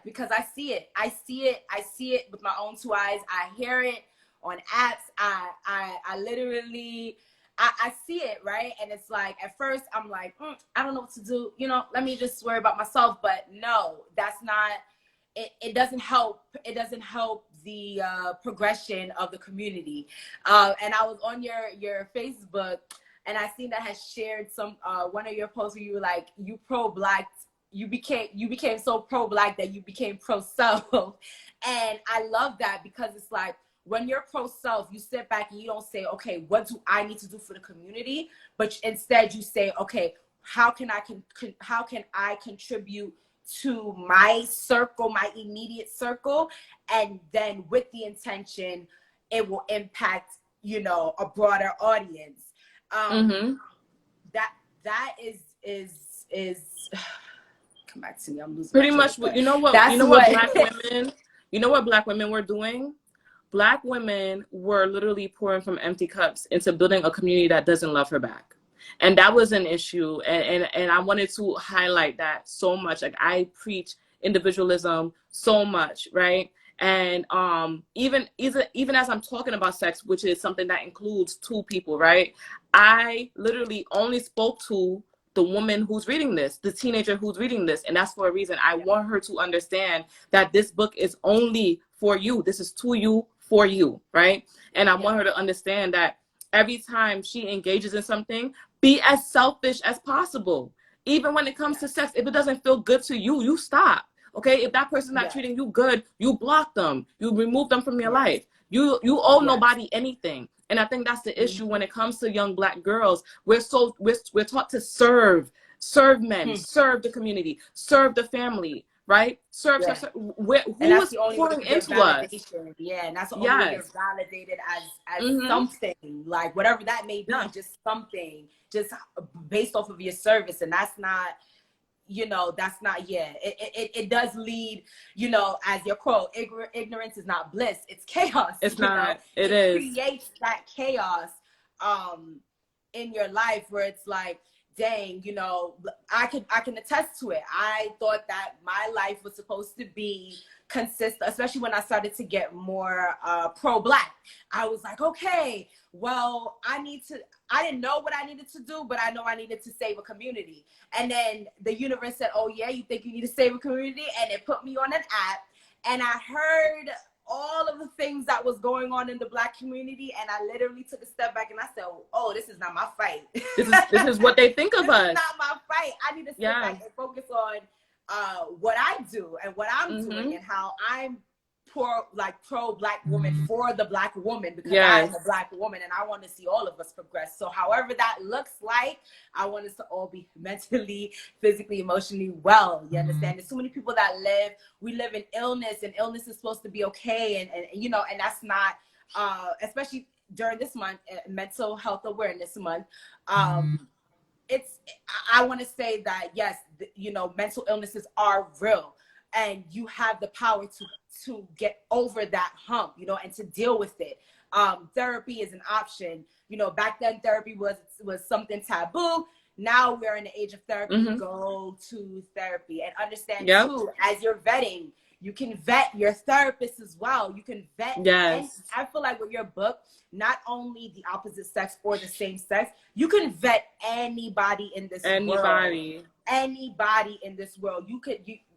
because I see it with my own 2 eyes. I hear it on apps. I literally see it, right? And it's like, at first I'm like, I don't know what to do, you know, let me just worry about myself. But no, that's not it. It doesn't help the progression of the community. And I was on your Facebook, and I seen that has shared some one of your posts where you were like, you pro-black. You became so pro-black that you became pro-self. And I love that, because it's like, when you're pro-self, you sit back and you don't say, okay, what do I need to do for the community? But instead you say, okay, how can I contribute to my circle, my immediate circle? And then with the intention, it will impact, you know, a broader audience. That is come back to me. I'm losing pretty much what black women were doing. Black women were literally pouring from empty cups into building a community that doesn't love her back. And that was an issue. And I wanted to highlight that so much. Like, I preach individualism so much, right? And even as I'm talking about sex, which is something that includes two people, right? I literally only spoke to the woman who's reading this, the teenager who's reading this. And that's for a reason. I want her to understand that this book is only for you. This is to you, for you, right? And I want her to understand that every time she engages in something, be as selfish as possible. Even when it comes to sex, if it doesn't feel good to you, you stop. Okay? If that person's not treating you good, you block them. You remove them from your life. You owe nobody anything. And I think that's the issue when it comes to young Black girls. We're taught to serve men, serve the community, serve the family, right? Who is pouring into us? Yeah, and that's the only way you're validated as something, like whatever that may be, just something, just based off of your service. And that's not, you know, it does lead, you know, as your quote, ignorance is not bliss, it's chaos. It's not, it is. Creates that chaos in your life, where it's like, dang, you know, I can attest to it. I thought that my life was supposed to be consistent, especially when I started to get more pro-Black. I was like, okay, well, I didn't know what I needed to do, but I know I needed to save a community. And then the universe said, oh yeah, you think you need to save a community? And it put me on an app, and I heard all of the things that was going on in the Black community, and I literally took a step back and I said, oh, this is not my fight. This is what they think of us. This is not my fight. I need to sit back and focus on what I do and what I'm doing, and how I'm pro-Black woman for the Black woman, because I'm a Black woman and I want to see all of us progress. So however that looks like, I want us to all be mentally, physically, emotionally well. You understand? There's so many people that we live in illness, and illness is supposed to be okay. And you know, and that's not, especially during this month, Mental Health Awareness Month. I want to say that, yes, you know, mental illnesses are real, and you have the power to get over that hump, you know, and to deal with it. Therapy is an option. You know, back then therapy was something taboo. Now we're in the age of therapy. Go to therapy, and understand too, as you're vetting, you can vet your therapist as well. You can vet. And I feel like with your book, not only the opposite sex or the same sex, you can vet anybody in this world. Anybody in this world.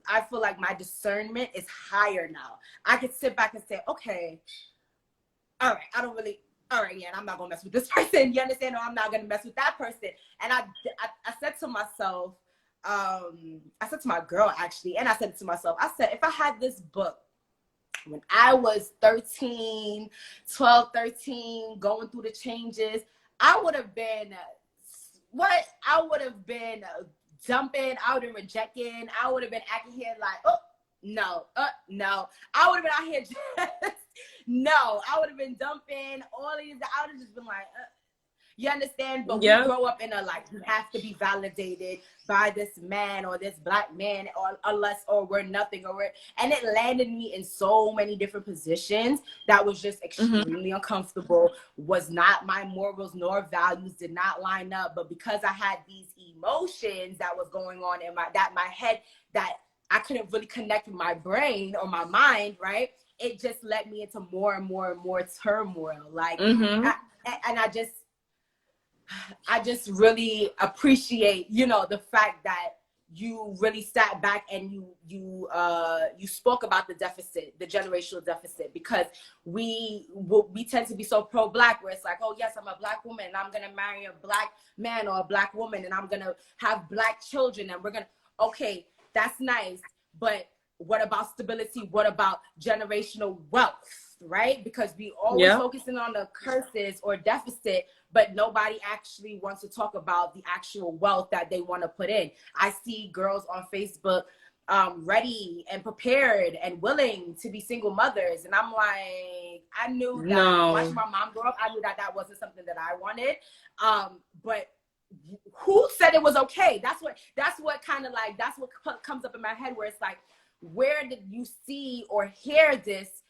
I feel like my discernment is higher now. I could sit back and say, okay, all right, yeah, I'm not gonna mess with this person. You understand? Or I'm not gonna mess with that person. And I said to myself, I said to my girl actually, and I said to myself, I said, if I had this book when I was 13, going through the changes, I would have been, jumping, I would have been rejecting, I would have been acting here like, oh, no. I would have been out here just, no. I would have been dumping all these, I would have just been like, you understand? But we grow up in a, like, you have to be validated by this man or this Black man, or we're nothing, and it landed me in so many different positions that was just extremely uncomfortable, was not my morals nor values, did not line up. But because I had these emotions that was going on in my head that I couldn't really connect with my brain or my mind, right? It just led me into more and more and more turmoil. Like, I just really appreciate, you know, the fact that you really sat back and you spoke about the deficit, the generational deficit, because we tend to be so pro-Black, where it's like, oh yes, I'm a Black woman and I'm gonna marry a Black man or a Black woman and I'm gonna have Black children, and we're gonna, okay, that's nice, but what about stability? What about generational wealth, right? Because we always focusing on the curses or deficit, but nobody actually wants to talk about the actual wealth that they want to put in. I see girls on Facebook ready and prepared and willing to be single mothers, and I'm like, I knew that watching my mom grow up, I knew that wasn't something that I wanted. But who said it was okay? That's what kind of like, that's what comes up in my head, where it's like, where did you see or hear this?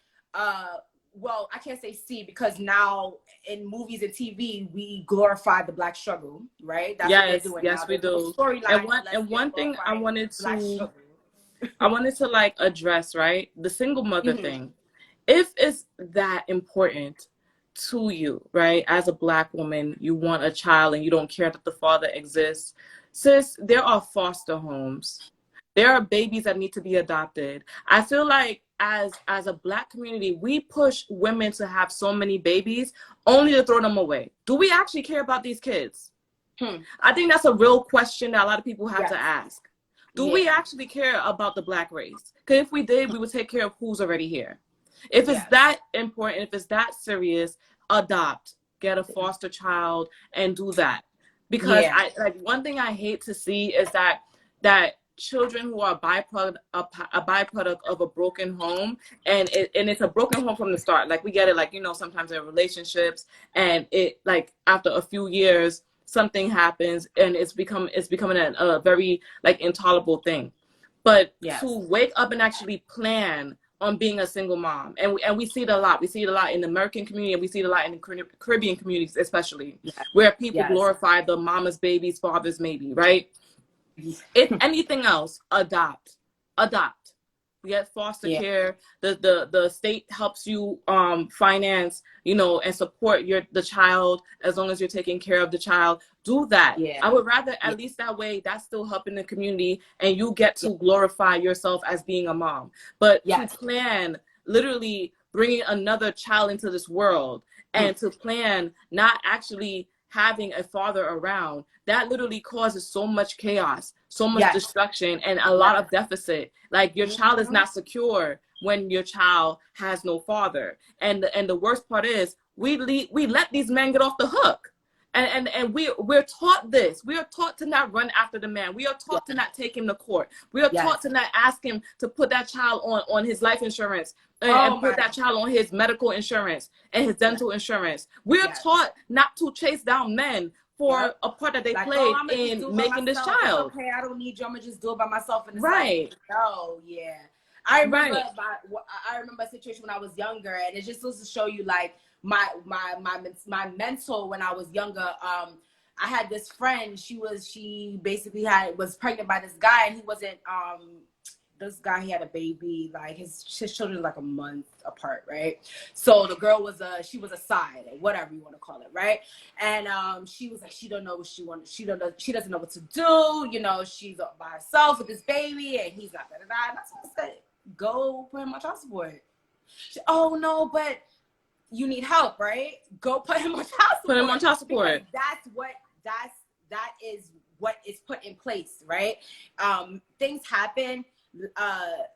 Well, I can't say see, because now in movies and TV, we glorify the Black struggle, right? That's what they're doing now. We do. And one thing I wanted to like address, right? The single mother thing. If it's that important to you, right? As a Black woman, you want a child and you don't care that the father exists. Sis, there are foster homes. There are babies that need to be adopted. I feel like as a Black community, we push women to have so many babies only to throw them away. Do we actually care about these kids? I think that's a real question that a lot of people have to ask. Do we actually care about the Black race? Because if we did, we would take care of who's already here. If it's that important, if it's that serious, adopt, get a foster child, and do that. Because one thing I hate to see is that children who are a byproduct of a broken home, and it's a broken home from the start. Like, we get it, like, you know, sometimes in relationships, and it, like, after a few years something happens and it's becoming a very, like, intolerable thing. But to wake up and actually plan on being a single mom. And we see it a lot. We see it a lot in the American community, and we see it a lot in the Caribbean communities, especially, where people glorify the mama's baby's father's maybe, right? If anything else, adopt. Get foster care. The state helps you finance, you know, and support the child as long as you're taking care of the child. Do that. I would rather, at least that way, that's still helping the community, and you get to glorify yourself as being a mom. But to plan literally bringing another child into this world, and to plan not actually having a father around, that literally causes so much chaos, so much destruction, and a lot of deficit. Like, your child is not secure when your child has no father. And the worst part is we let these men get off the hook. And we're taught this. We are taught to not run after the man. We are taught to not take him to court. We are taught to not ask him to put that child on his life insurance, and put that child on his medical insurance and his dental insurance. We are taught not to chase down men for a part that they played in making this child. Okay, I don't need you. I'm gonna just do it by myself. And it's right. Like, oh yeah. I remember a situation when I was younger, and it just goes to show you, like, my mentor when I was younger. I had this friend. She basically was pregnant by this guy, and he wasn't. This guy, he had a baby. Like, his children like a month apart, right? So the girl was a side, or whatever you want to call it, right? And she was like, she don't know what she wants. She doesn't know what to do. You know, she's up by herself with this baby, and he's not gonna die. And that's what I said. Go put him on child support. Oh no, but you need help, right? Go put him on child support. Put him on child support. That is what is put in place, right? Things happen.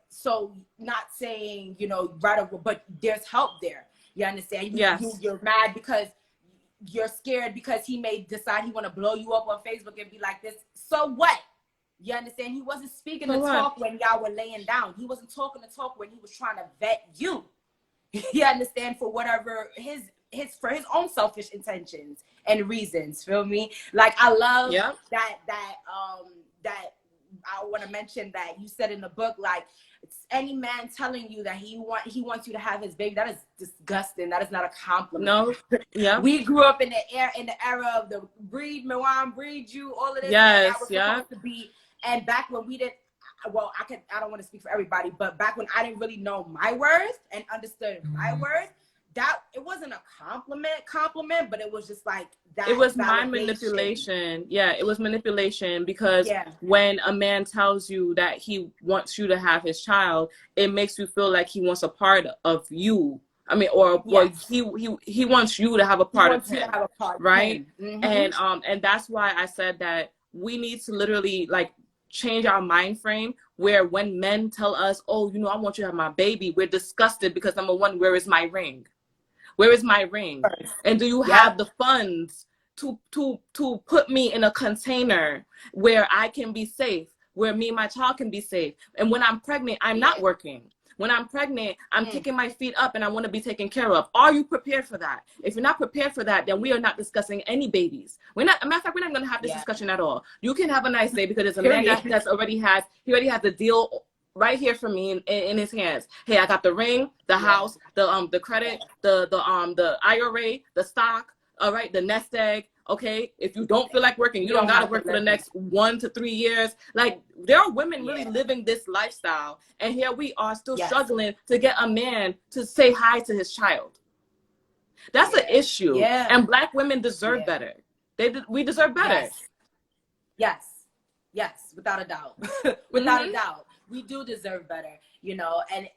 So not saying, you know, right away, but there's help there. You understand? You're mad because you're scared because he may decide he want to blow you up on Facebook and be like this. So what? You understand? He wasn't speaking to talk when y'all were laying down. He wasn't talking to talk when he was trying to vet you. You understand? For whatever for his own selfish intentions and reasons. Feel me? Like, I love that I want to mention that you said in the book, like, any man telling you that he wants you to have his baby, that is disgusting. That is not a compliment. No. Yeah. We grew up in the era of the breed me want, breed you, all of this. Yes. Supposed to be. And back when we didn't, well, I don't want to speak for everybody, but back when I didn't really know my worth and understood my worth, that it wasn't a compliment, but it was just like that. It was mind manipulation. Yeah, it was manipulation, because when a man tells you that he wants you to have his child, it makes you feel like he wants a part of you. I mean, or he wants you to have a part of him, right? And that's why I said that we need to literally, like, change our mind frame, where when men tell us, oh, you know, I want you to have my baby, we're disgusted because, number one, where is my ring? Where is my ring? And do you have the funds to put me in a container where I can be safe, where me and my child can be safe? And when I'm pregnant, I'm not working. When I'm pregnant, I'm kicking my feet up and I want to be taken care of. Are you prepared for that? If you're not prepared for that, then we are not discussing any babies. We're not, a matter of fact, we're not going to have this discussion at all. You can have a nice day, because there's a man that already has the deal right here for me in his hands. Hey, I got the ring, the house, the credit, the IRA, the stock, all right, the nest egg. Okay, if you don't feel like working, you don't gotta work for the next 1 to 3 years. Like, there are women really living this lifestyle, and here we are still struggling to get a man to say hi to his child. That's an issue. And Black women deserve better. We deserve better. Yes, without a doubt. Without a doubt, we do deserve better. You know, and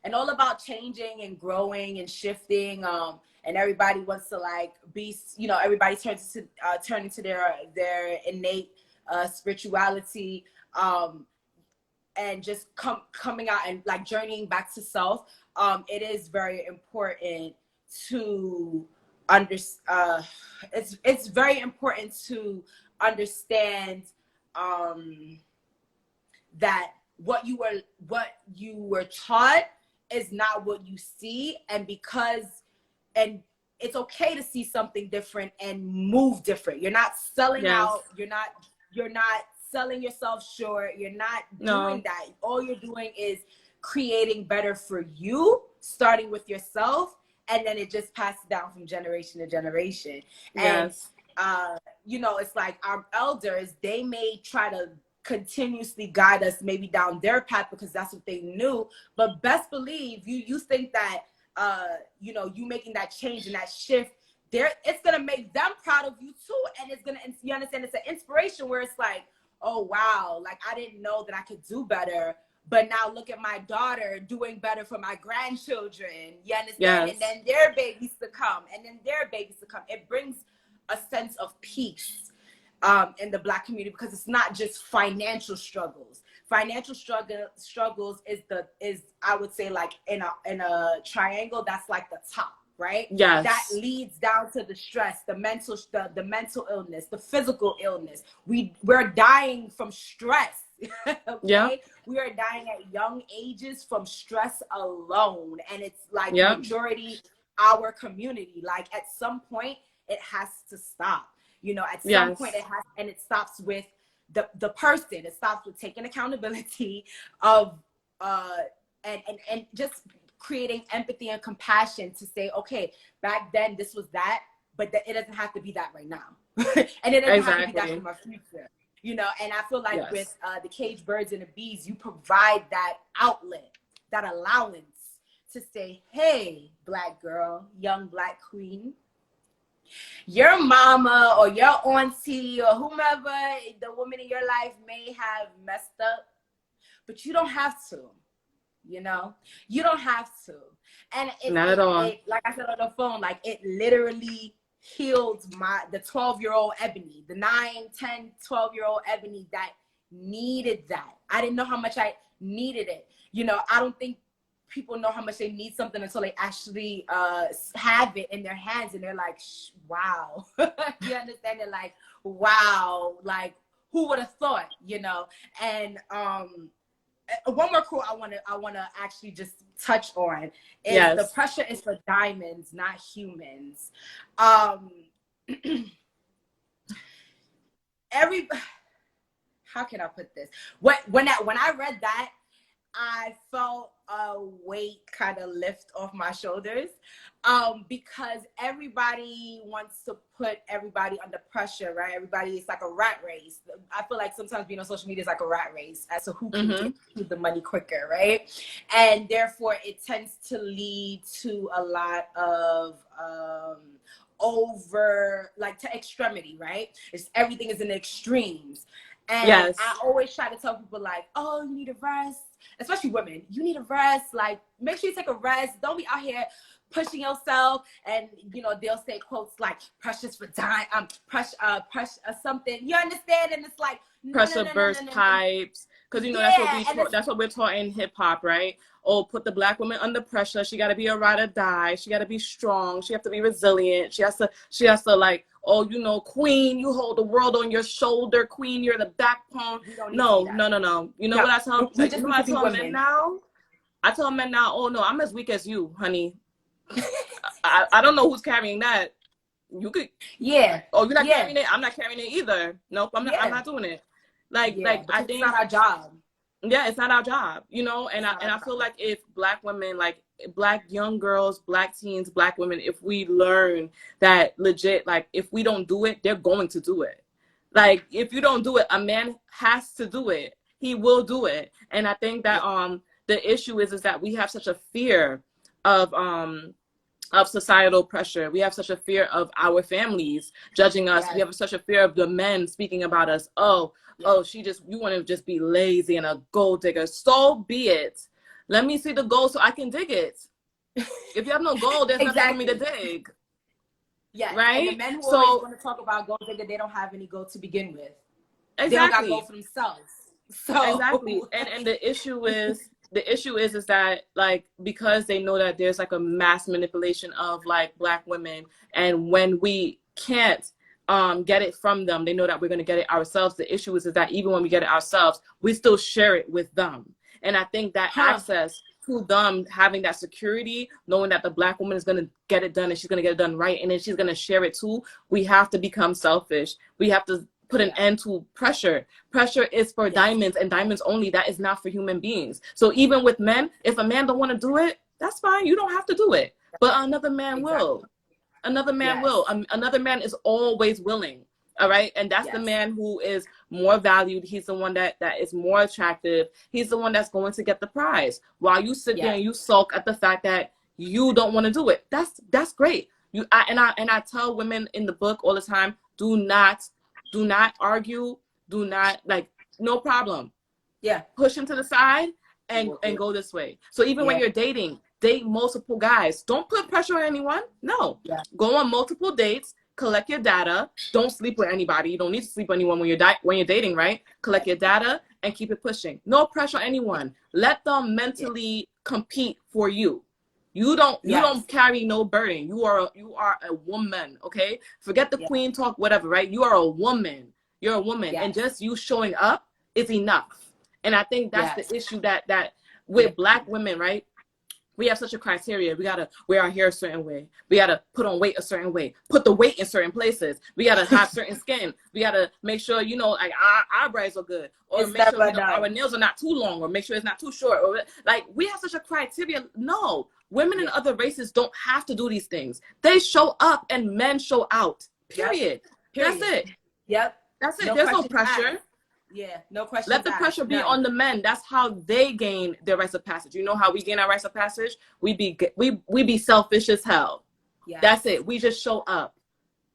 and all about changing and growing and shifting. And everybody wants to, like, be, you know, everybody turns into their innate spirituality, and just coming out and, like, journeying back to self. It is very important to it's very important to understand that what you were taught is not what you see, and it's okay to see something different and move different. You're not selling out. You're not selling yourself short. You're not doing that. All you're doing is creating better for you, starting with yourself, and then it just passes down from generation to generation. Yes. And you know, it's like our elders, they may try to continuously guide us maybe down their path because that's what they knew, but best believe you think that you know, you making that change and that shift there, it's gonna make them proud of you too, and it's gonna, you understand, it's an inspiration where it's like, oh wow, like I didn't know that I could do better, but now look at my daughter doing better for my grandchildren, you understand? Yes. And then their babies to come, and then their babies to come. It brings a sense of peace in the Black community, because it's not just financial struggles. Financial struggles is I would say, like in a triangle, that's like the top, right? Yes. That leads down to the stress, the mental illness, the physical illness. We're dying from stress. Okay? Yeah. We are dying at young ages from stress alone, and it's like majority our community. Like at some point it has to stop. You know, at some point it has, and it stops with the person. It stops with taking accountability of and just creating empathy and compassion to say, okay, back then this was that, but it doesn't have to be that right now. And it doesn't have to be that in my future. You know, and I feel like with the Caged Birds and the Bees, you provide that outlet, that allowance to say, hey, Black girl, young Black queen, your mama or your auntie or whomever, the woman in your life may have messed up, but you don't have to, you know? You don't have to. And not at all. Like I said on the phone, like it literally healed the 12-year-old Ebony, the 9, 10, 12-year-old Ebony that needed that. I didn't know how much I needed it. You know, I don't think people know how much they need something until they actually have it in their hands, and they're like, wow. You understand? They're like, wow, like who would have thought, you know? And one more quote I want to actually just touch on is the pressure is for diamonds, not humans. How can I put this? When I read that, I felt a weight kind of lift off my shoulders, because everybody wants to put everybody under pressure, right? Everybody is like a rat race. I feel like sometimes being on social media is like a rat race as to who can get to the money quicker, right? And therefore it tends to lead to a lot of to extremity, right? Everything is in the extremes. And I always try to tell people, like, oh, you need a rest, especially women. You need a rest. Like, make sure you take a rest. Don't be out here pushing yourself. And, you know, they'll say quotes like precious for time, pressure something. You understand? And it's like, pressure burst pipes. Because, you know, that's what we're taught in hip hop, right? Oh, put the Black woman under pressure. She got to be a ride or die. She got to be strong. She has to be resilient. She has to like, oh, you know, queen, you hold the world on your shoulder. Queen, you're the backbone. No. You know what I tell men now? I tell men now, oh, no, I'm as weak as you, honey. I don't know who's carrying that. You could. Yeah. Oh, you're not carrying it? I'm not carrying it either. Nope, I'm not doing it. Like I think it's not our job. Yeah, it's not our job, you know, and I feel like if Black women, like Black young girls, Black teens, Black women, if we learn that legit, like if we don't do it, they're going to do it. Like if you don't do it, a man has to do it. He will do it. And I think that the issue is that we have such a fear of societal pressure. We have such a fear of our families judging us. We have such a fear of the men speaking about us. Oh, you want to just be lazy and a gold digger. So be it. Let me see the gold so I can dig it. If you have no gold, there's nothing for me to dig. Yeah. Right? And the men who always want to talk about gold digger, they don't have any gold to begin with. Exactly. They don't got gold for themselves. So exactly. And the issue is that, like, because they know that there's like a mass manipulation of like Black women, and when we can't get it from them, they know that we're going to get it ourselves. The issue is that even when we get it ourselves, we still share it with them. And I think that access to them, having that security, knowing that the Black woman is going to get it done and she's going to get it done right, and then she's going to share it too, we have to become selfish. We have to put an end to pressure. Pressure is for diamonds and diamonds only. That is not for human beings. So even with men, if a man don't want to do it, that's fine. You don't have to do it. But another man will. Another man will. Another man is always willing. All right. And that's the man who is more valued. He's the one that is more attractive. He's the one that's going to get the prize. While you sit there and you sulk at the fact that you don't want to do it. That's great. I tell women in the book all the time, do not argue. Do not, like, no problem. Yeah. Push him to the side and go this way. So even when you're dating, date multiple guys. Don't put pressure on anyone. No. Yeah. Go on multiple dates. Collect your data. Don't sleep with anybody. You don't need to sleep with anyone when you're dating, right? Collect your data and keep it pushing. No pressure on anyone. Let them mentally compete for you. You don't carry no burden. You are a woman, okay? Forget the queen talk, whatever, right? You are a woman. You're a woman, and just you showing up is enough. And I think that's the issue that with Black women, right? We have such a criteria. We gotta wear our hair a certain way. We gotta put on weight a certain way. Put the weight in certain places. We gotta have certain skin. We gotta make sure, like, our eyebrows are good, or it's make sure our nails are not too long, or make sure it's not too short. Or like, we have such a criteria. No, women in other races don't have to do these things. They show up, and men show out. Period. That's it. Yep. That's it. There's no pressure. Yeah, no question. Let the pressure be on the men. That's how they gain their rites of passage. You know how we gain our rites of passage? We be selfish as hell. Yes. That's it. We just show up.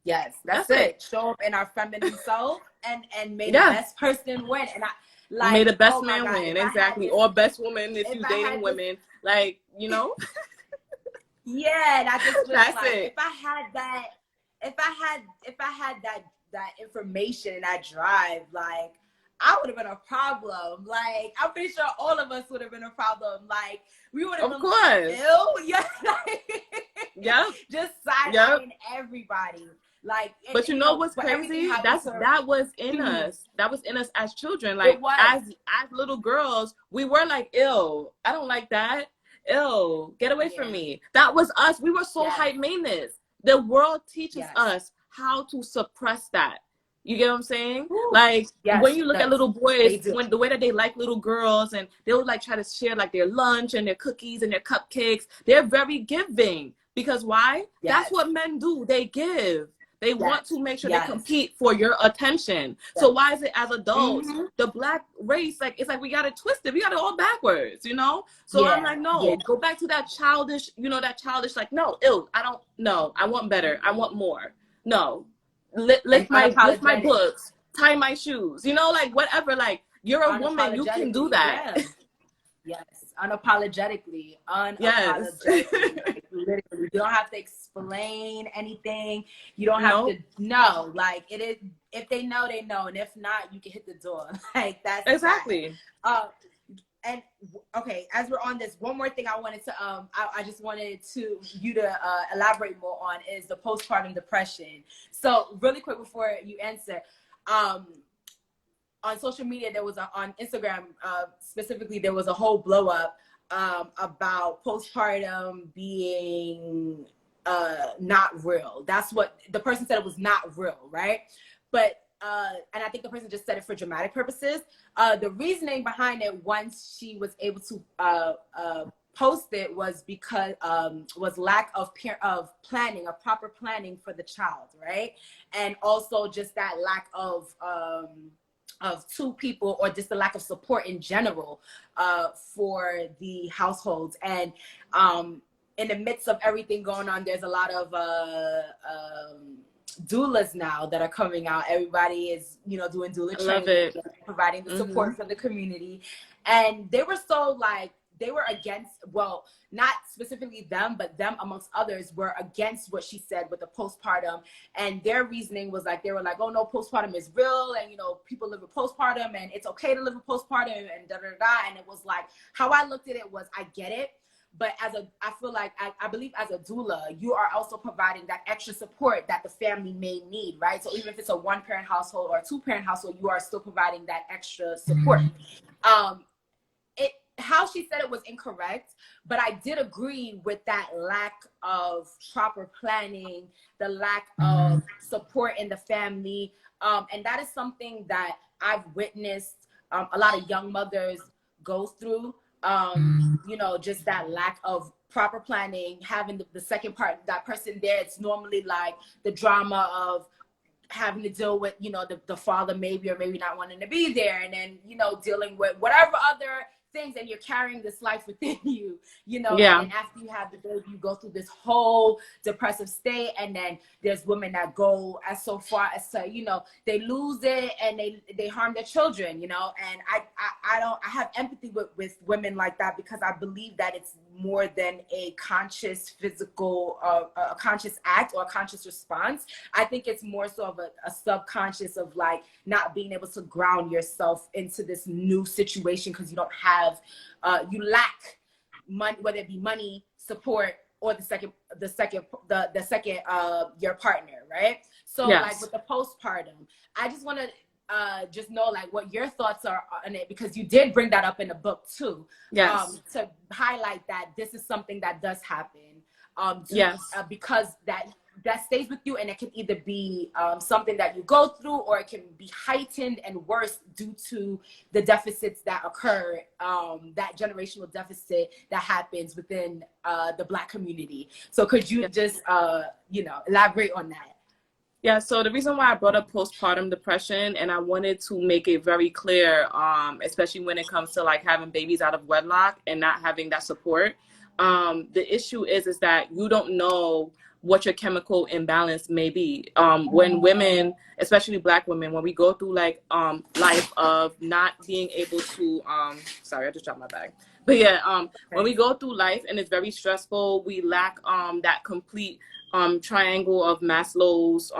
Yes, that's it. Show up in our feminine self and may the best person win. And may the best man win. Exactly. Or best woman if you're dating women. Like, Yeah, that's just that's it. If I had that information and that drive, like, I would have been a problem. Like, I'm pretty sure all of us would have been a problem. Like, we would have been like, ew. Yeah. Just side-eyeing everybody. Like, but you know what's crazy? That was in us. That was in us as children. Like, as little girls, we were like, ew, I don't like that. Ew, get away from me. That was us. We were so high maintenance. The world teaches us how to suppress that. You get what I'm saying? Ooh, like, when you look at little boys, when the way that they like little girls, and they'll like try to share like their lunch and their cookies and their cupcakes, they're very giving. Because why? That's what men do. They give. They want to make sure they compete for your attention. So why is it as adults, the Black race, like, it's like we got it twisted. We got it all backwards, So I'm like, no, go back to that childish, like, no, ew, I don't, no, I want better. I want more. No. Lift my books, tie my shoes, like, whatever. Like, you're a woman, you can do that. Yes, unapologetically. Like, literally, you don't have to explain anything. You don't have to know. Like, it is. If they know, they know, and if not, you can hit the door. Like, that's exactly. And okay, as we're on this, one more thing I wanted to I just wanted you to elaborate more on is the postpartum depression. So really quick before you answer, on social media on Instagram specifically, there was a whole blow up about postpartum being not real. That's what the person said. It was not real, right? But and I think the person just said it for dramatic purposes. The reasoning behind it, once she was able to post it, was because was lack of planning, of proper planning for the child, right? And also just that lack of two people, or just the lack of support in general for the households. And in the midst of everything going on, there's a lot of doulas now that are coming out. Everybody is, doing doula training, providing the support for the community. And they were so they were against, well, not specifically them, but them amongst others were against what she said with the postpartum. And their reasoning was they were like, oh no, postpartum is real. And, people live with postpartum and it's okay to live with postpartum and da, da, da. And it was like, how I looked at it was, I get it. But I feel like, I believe as a doula, you are also providing that extra support that the family may need, right? So even if it's a one-parent household or a two-parent household, you are still providing that extra support. how she said it was incorrect, but I did agree with that lack of proper planning, the lack of support in the family. And that is something that I've witnessed a lot of young mothers go through. You know, just that lack of proper planning, having the second part, that person there, it's normally like the drama of having to deal with, you know, the father maybe or maybe not wanting to be there, and then, you know, dealing with whatever other things, and you're carrying this life within you, you know. Yeah. And then after you have the baby, you go through this whole depressive state, and then there's women that go as so far as to, you know, they lose it and they harm their children, you know. And I have empathy with women like that, because I believe that it's more than a conscious physical a conscious act or a conscious response. I think it's more so of a subconscious of like not being able to ground yourself into this new situation, because you don't have you lack money, whether it be money, support, or the second your partner, right? So yes. Like with the postpartum, I just want to just know like what your thoughts are on it, because you did bring that up in the book too. Yes. To highlight that this is something that does happen. Yes. Because that stays with you, and it can either be something that you go through, or it can be heightened and worse due to the deficits that occur, that generational deficit that happens within the Black community. So could you just you know, elaborate on that? Yeah, so the reason why I brought up postpartum depression, and I wanted to make it very clear, especially when it comes to like having babies out of wedlock and not having that support, the issue is that you don't know what your chemical imbalance may be. When women, especially Black women, when we go through like life of not being able to, sorry, I just dropped my bag. But yeah, when we go through life and it's very stressful, we lack that complete triangle of Maslow's,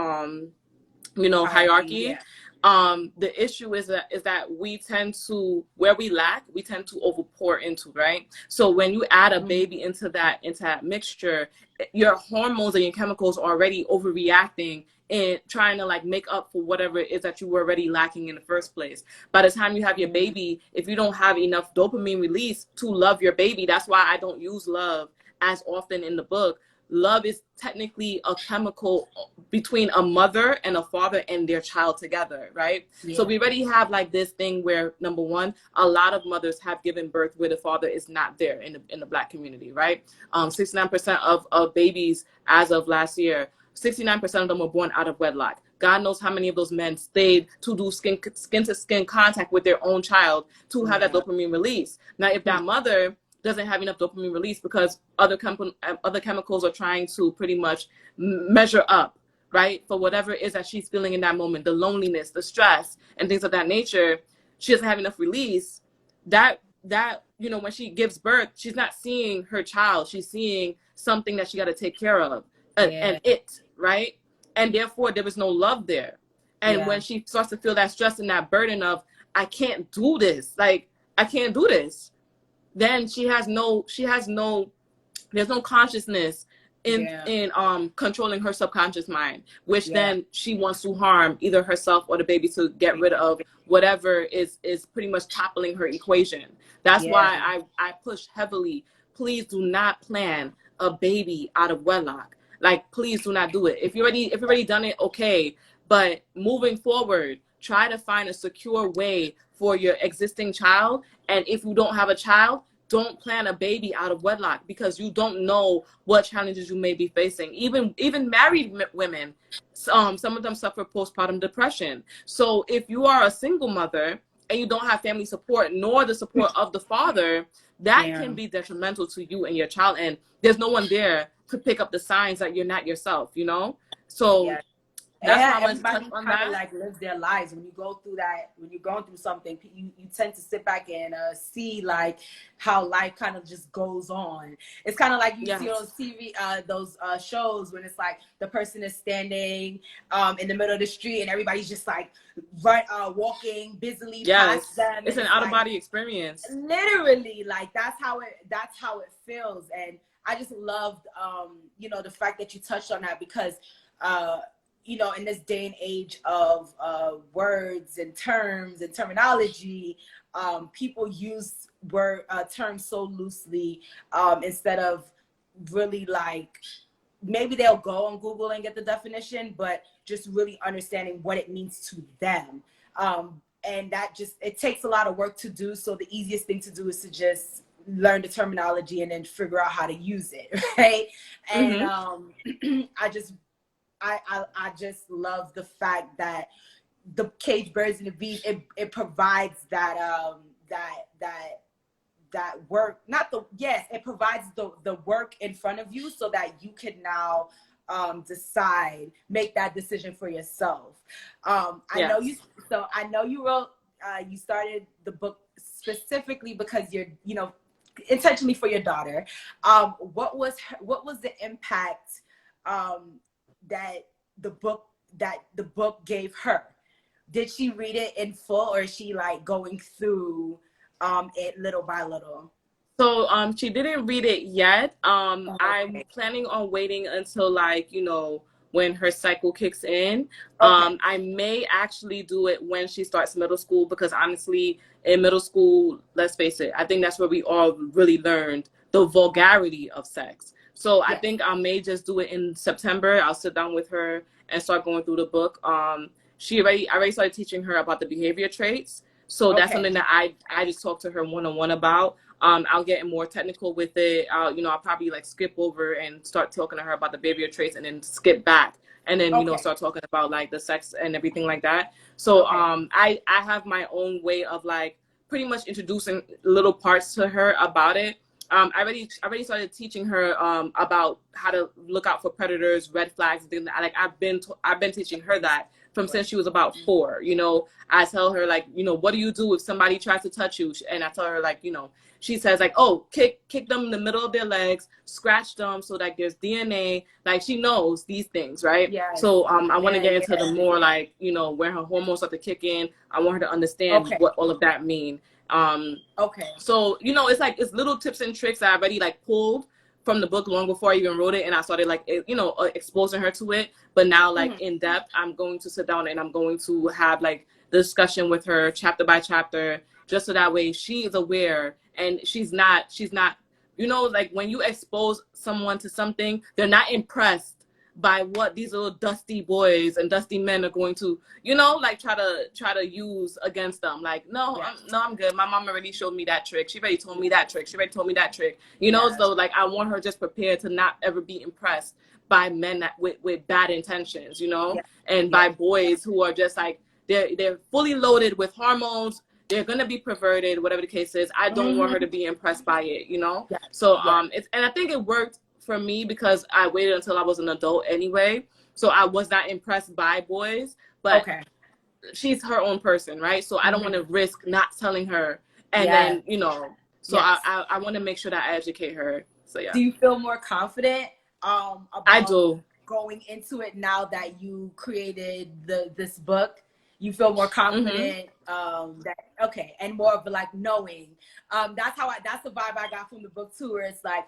you know, hierarchy. Yeah. The issue is that we tend to, where we lack, we tend to overpour into, right? So when you add a baby into that mixture, your hormones and your chemicals are already overreacting and trying to like make up for whatever it is that you were already lacking in the first place. By the time you have your baby, if you don't have enough dopamine release to love your baby, that's why I don't use love as often in the book. Love is technically a chemical between a mother and a father and their child together, right? Yeah. So we already have like this thing where, number one, a lot of mothers have given birth where the father is not there in the Black community, right? 69% of babies as of last year, 69% of them were born out of wedlock. God knows how many of those men stayed to do skin to skin contact with their own child to have that dopamine release. Now, if that mother doesn't have enough dopamine release because other chemicals are trying to pretty much measure up, right? For whatever it is that she's feeling in that moment, the loneliness, the stress, and things of that nature, she doesn't have enough release. That, you know, when she gives birth, she's not seeing her child. She's seeing something that she got to take care of, and right? And therefore, there was no love there. And when she starts to feel that stress and that burden of, I can't do this, like, I can't do this, then there's no consciousness in controlling her subconscious mind, which then she wants to harm either herself or the baby to get rid of whatever is pretty much toppling her equation. That's why I push heavily, please do not plan a baby out of wedlock. Like, please do not do it. If you've already done it, okay, but moving forward, try to find a secure way for your existing child. And if you don't have a child, don't plan a baby out of wedlock, because you don't know what challenges you may be facing. Even married women, some of them suffer postpartum depression. So if you are a single mother and you don't have family support nor the support of the father, that can be detrimental to you and your child. And there's no one there to pick up the signs that you're not yourself, you know? So that's why I want to touch on that. Like live their lives. When you go through that, when you're going through something, you tend to sit back and see like how life kind of just goes on. It's kind of like you see those TV, those shows when it's like the person is standing in the middle of the street and everybody's just like walking busily past them. It's an out of body experience. Literally, like that's how it feels. And I just loved, you know, the fact that you touched on that, because you know, in this day and age of words and terms and terminology, people use terms so loosely, instead of really like, maybe they'll go on Google and get the definition, but just really understanding what it means to them. And that just, it takes a lot of work to do. So the easiest thing to do is to just learn the terminology and then figure out how to use it, right? And I just love the fact that the Cage Birds and the Bees, it provides that work, it provides the work in front of you so that you can now make that decision for yourself. I know you wrote, you started the book specifically because you're, you know, intentionally for your daughter. What was the impact that the book gave her? Did she read it in full, or is she like going through it little by little? So she didn't read it yet. I'm planning on waiting until, like, you know, when her cycle kicks in. I may actually do it when she starts middle school, because honestly, in middle school, let's face it, I think that's where we all really learned the vulgarity of sex. So I think I may just do it in September. I'll sit down with her and start going through the book. I already started teaching her about the behavior traits. So that's something that I just talk to her one-on-one about. I'll get more technical with it. I'll probably like skip over and start talking to her about the behavior traits, and then skip back, and then you know, start talking about like the sex and everything like that. So I have my own way of like pretty much introducing little parts to her about it. I already started teaching her about how to look out for predators, red flags, and things like I've been teaching her that from since she was about 4. You know, I tell her, like, you know, what do you do if somebody tries to touch you? And I tell her, like, you know, she says, like, oh, kick them in the middle of their legs, scratch them so that there's DNA. Like, she knows these things, right? Yes. So I want to get into the more, like, you know, where her hormones start to kick in. I want her to understand what all of that mean. So, you know, it's little tips and tricks that I already like pulled from the book long before I even wrote it, and I started like, you know, exposing her to it. But now, like, in depth, I'm going to sit down and I'm going to have like the discussion with her chapter by chapter, just so that way she is aware, and she's not, you know, like when you expose someone to something, they're not impressed by what these little dusty boys and dusty men are going to, you know, like try to use against them. Like, no, I'm good. My mom already showed me that trick. She already told me that trick. She already told me that trick. You know, so like I want her just prepared to not ever be impressed by men that with bad intentions, you know, and by boys who are just like, they're fully loaded with hormones. They're gonna be perverted, whatever the case is. I don't want her to be impressed by it, you know. So and I think it worked for me because I waited until I was an adult anyway, so I was not impressed by boys. But she's her own person, right? So I don't want to risk not telling her, and then, you know. So I want to make sure that I educate her. So Do you feel more confident about going into it now that you created this book? You feel more confident and more of like knowing. That's the vibe I got from the book too, where it's like,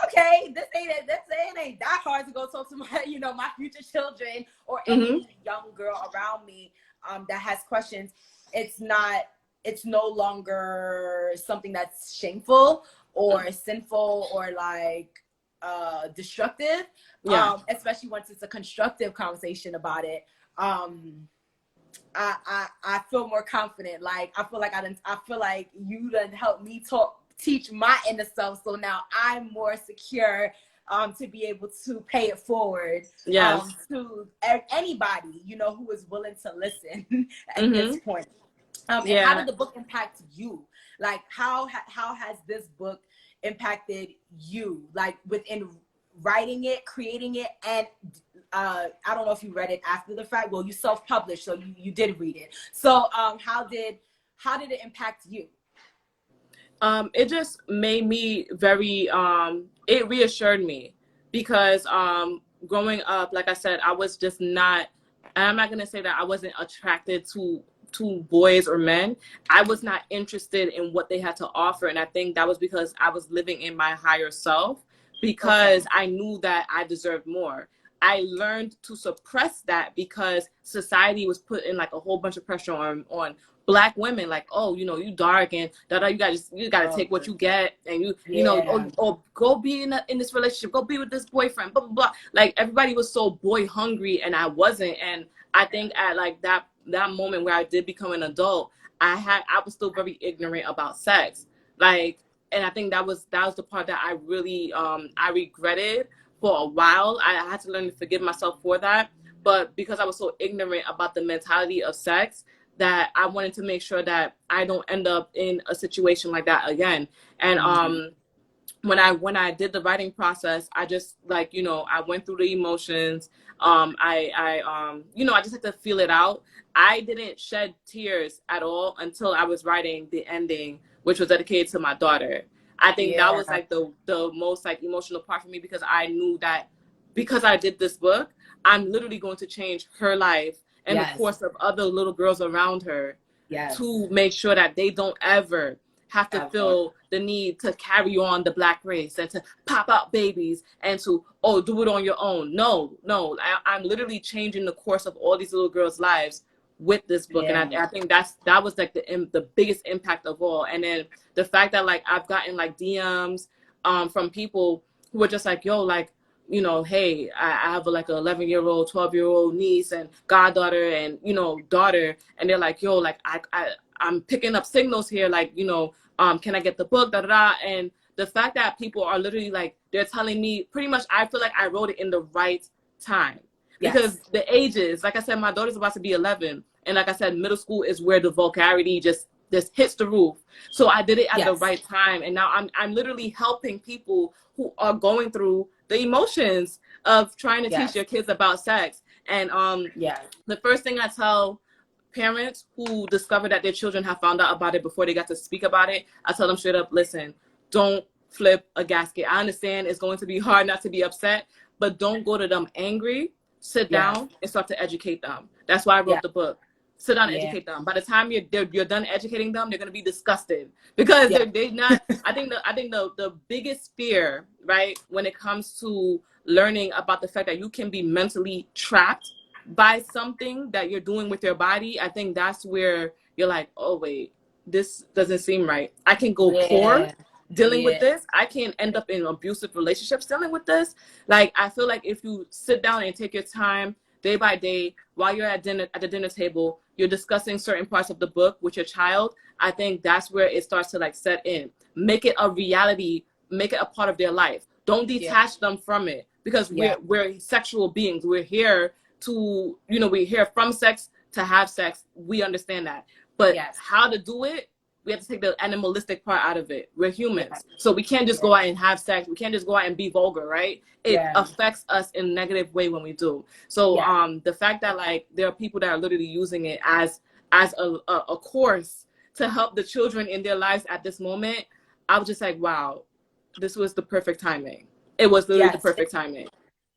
okay, this ain't that hard to go talk to my, you know, my future children or any young girl around me that has questions. It's no longer something that's shameful or sinful or like destructive. Especially once it's a constructive conversation about it. I feel more confident. Like I feel like you done helped me teach my inner self. So now I'm more secure to be able to pay it forward to anybody, you know, who is willing to listen at this point. And how did the book impact you? Like how has this book impacted you? Like within writing it, creating it, and I don't know if you read it after the fact. Well, you self-published, so you did read it. So how did it impact you? It just made me very, it reassured me because growing up, like I said, I was just not, I'm not going to say that I wasn't attracted to boys or men. I was not interested in what they had to offer. And I think that was because I was living in my higher self, because I knew that I deserved more. I learned to suppress that because society was putting like a whole bunch of pressure on Black women, like, oh, you know, you dark and you gotta take what you get, and you know, or go be in this relationship, go be with this boyfriend, blah blah blah. Like everybody was so boy hungry, and I wasn't. And I think at like that moment where I did become an adult, I was still very ignorant about sex, like, and I think that was the part that I really I regretted for a while. I had to learn to forgive myself for that, but because I was so ignorant about the mentality of sex, that I wanted to make sure that I don't end up in a situation like that again. And when I did the writing process, I just, like, you know, I went through the emotions. I you know, I just had to feel it out. I didn't shed tears at all until I was writing the ending, which was dedicated to my daughter. I think that was like the most like emotional part for me, because I knew that because I did this book, I'm literally going to change her life and the course of other little girls around her, to make sure that they don't ever have to feel the need to carry on the Black race and to pop out babies and to, oh, do it on your own. No, I'm literally changing the course of all these little girls' lives with this book. And I think that was like the biggest impact of all. And then the fact that like I've gotten like DMs from people who were just like, yo, like, you know, hey, I have like an 11-year-old, 12-year-old niece and goddaughter and, you know, daughter. And they're like, yo, like, I'm picking up signals here. Like, you know, can I get the book? Da, da, da. And the fact that people are literally like, they're telling me pretty much, I feel like I wrote it in the right time. Because the ages, like I said, my daughter's about to be 11. And like I said, middle school is where the vulgarity just hits the roof. So I did it at the right time. And now I'm literally helping people who are going through the emotions of trying to teach your kids about sex. And the first thing I tell parents who discover that their children have found out about it before they got to speak about it, I tell them straight up, listen, don't flip a gasket. I understand it's going to be hard not to be upset, but don't go to them angry. Sit down and start to educate them. That's why I wrote the book. Sit down and educate them. By the time you're done educating them, they're gonna be disgusted, because they're not. I think the biggest fear, right, when it comes to learning about the fact that you can be mentally trapped by something that you're doing with your body, I think that's where you're like, oh wait, this doesn't seem right. I can go poor dealing with this. I can end up in abusive relationships dealing with this. Like, I feel like if you sit down and take your time day by day while you're at the dinner table, you're discussing certain parts of the book with your child, I think that's where it starts to like set in. Make it a reality, make it a part of their life. Don't detach them from it, because we're sexual beings. We're here to, you know, we're here from sex to have sex. We understand that. But how to do it, we have to take the animalistic part out of it. We're humans. So we can't just go out and have sex. We can't just go out and be vulgar, right? It affects us in a negative way when we do. So the fact that like there are people that are literally using it as a course to help the children in their lives at this moment, I was just like, wow, this was the perfect timing. It was literally the perfect timing.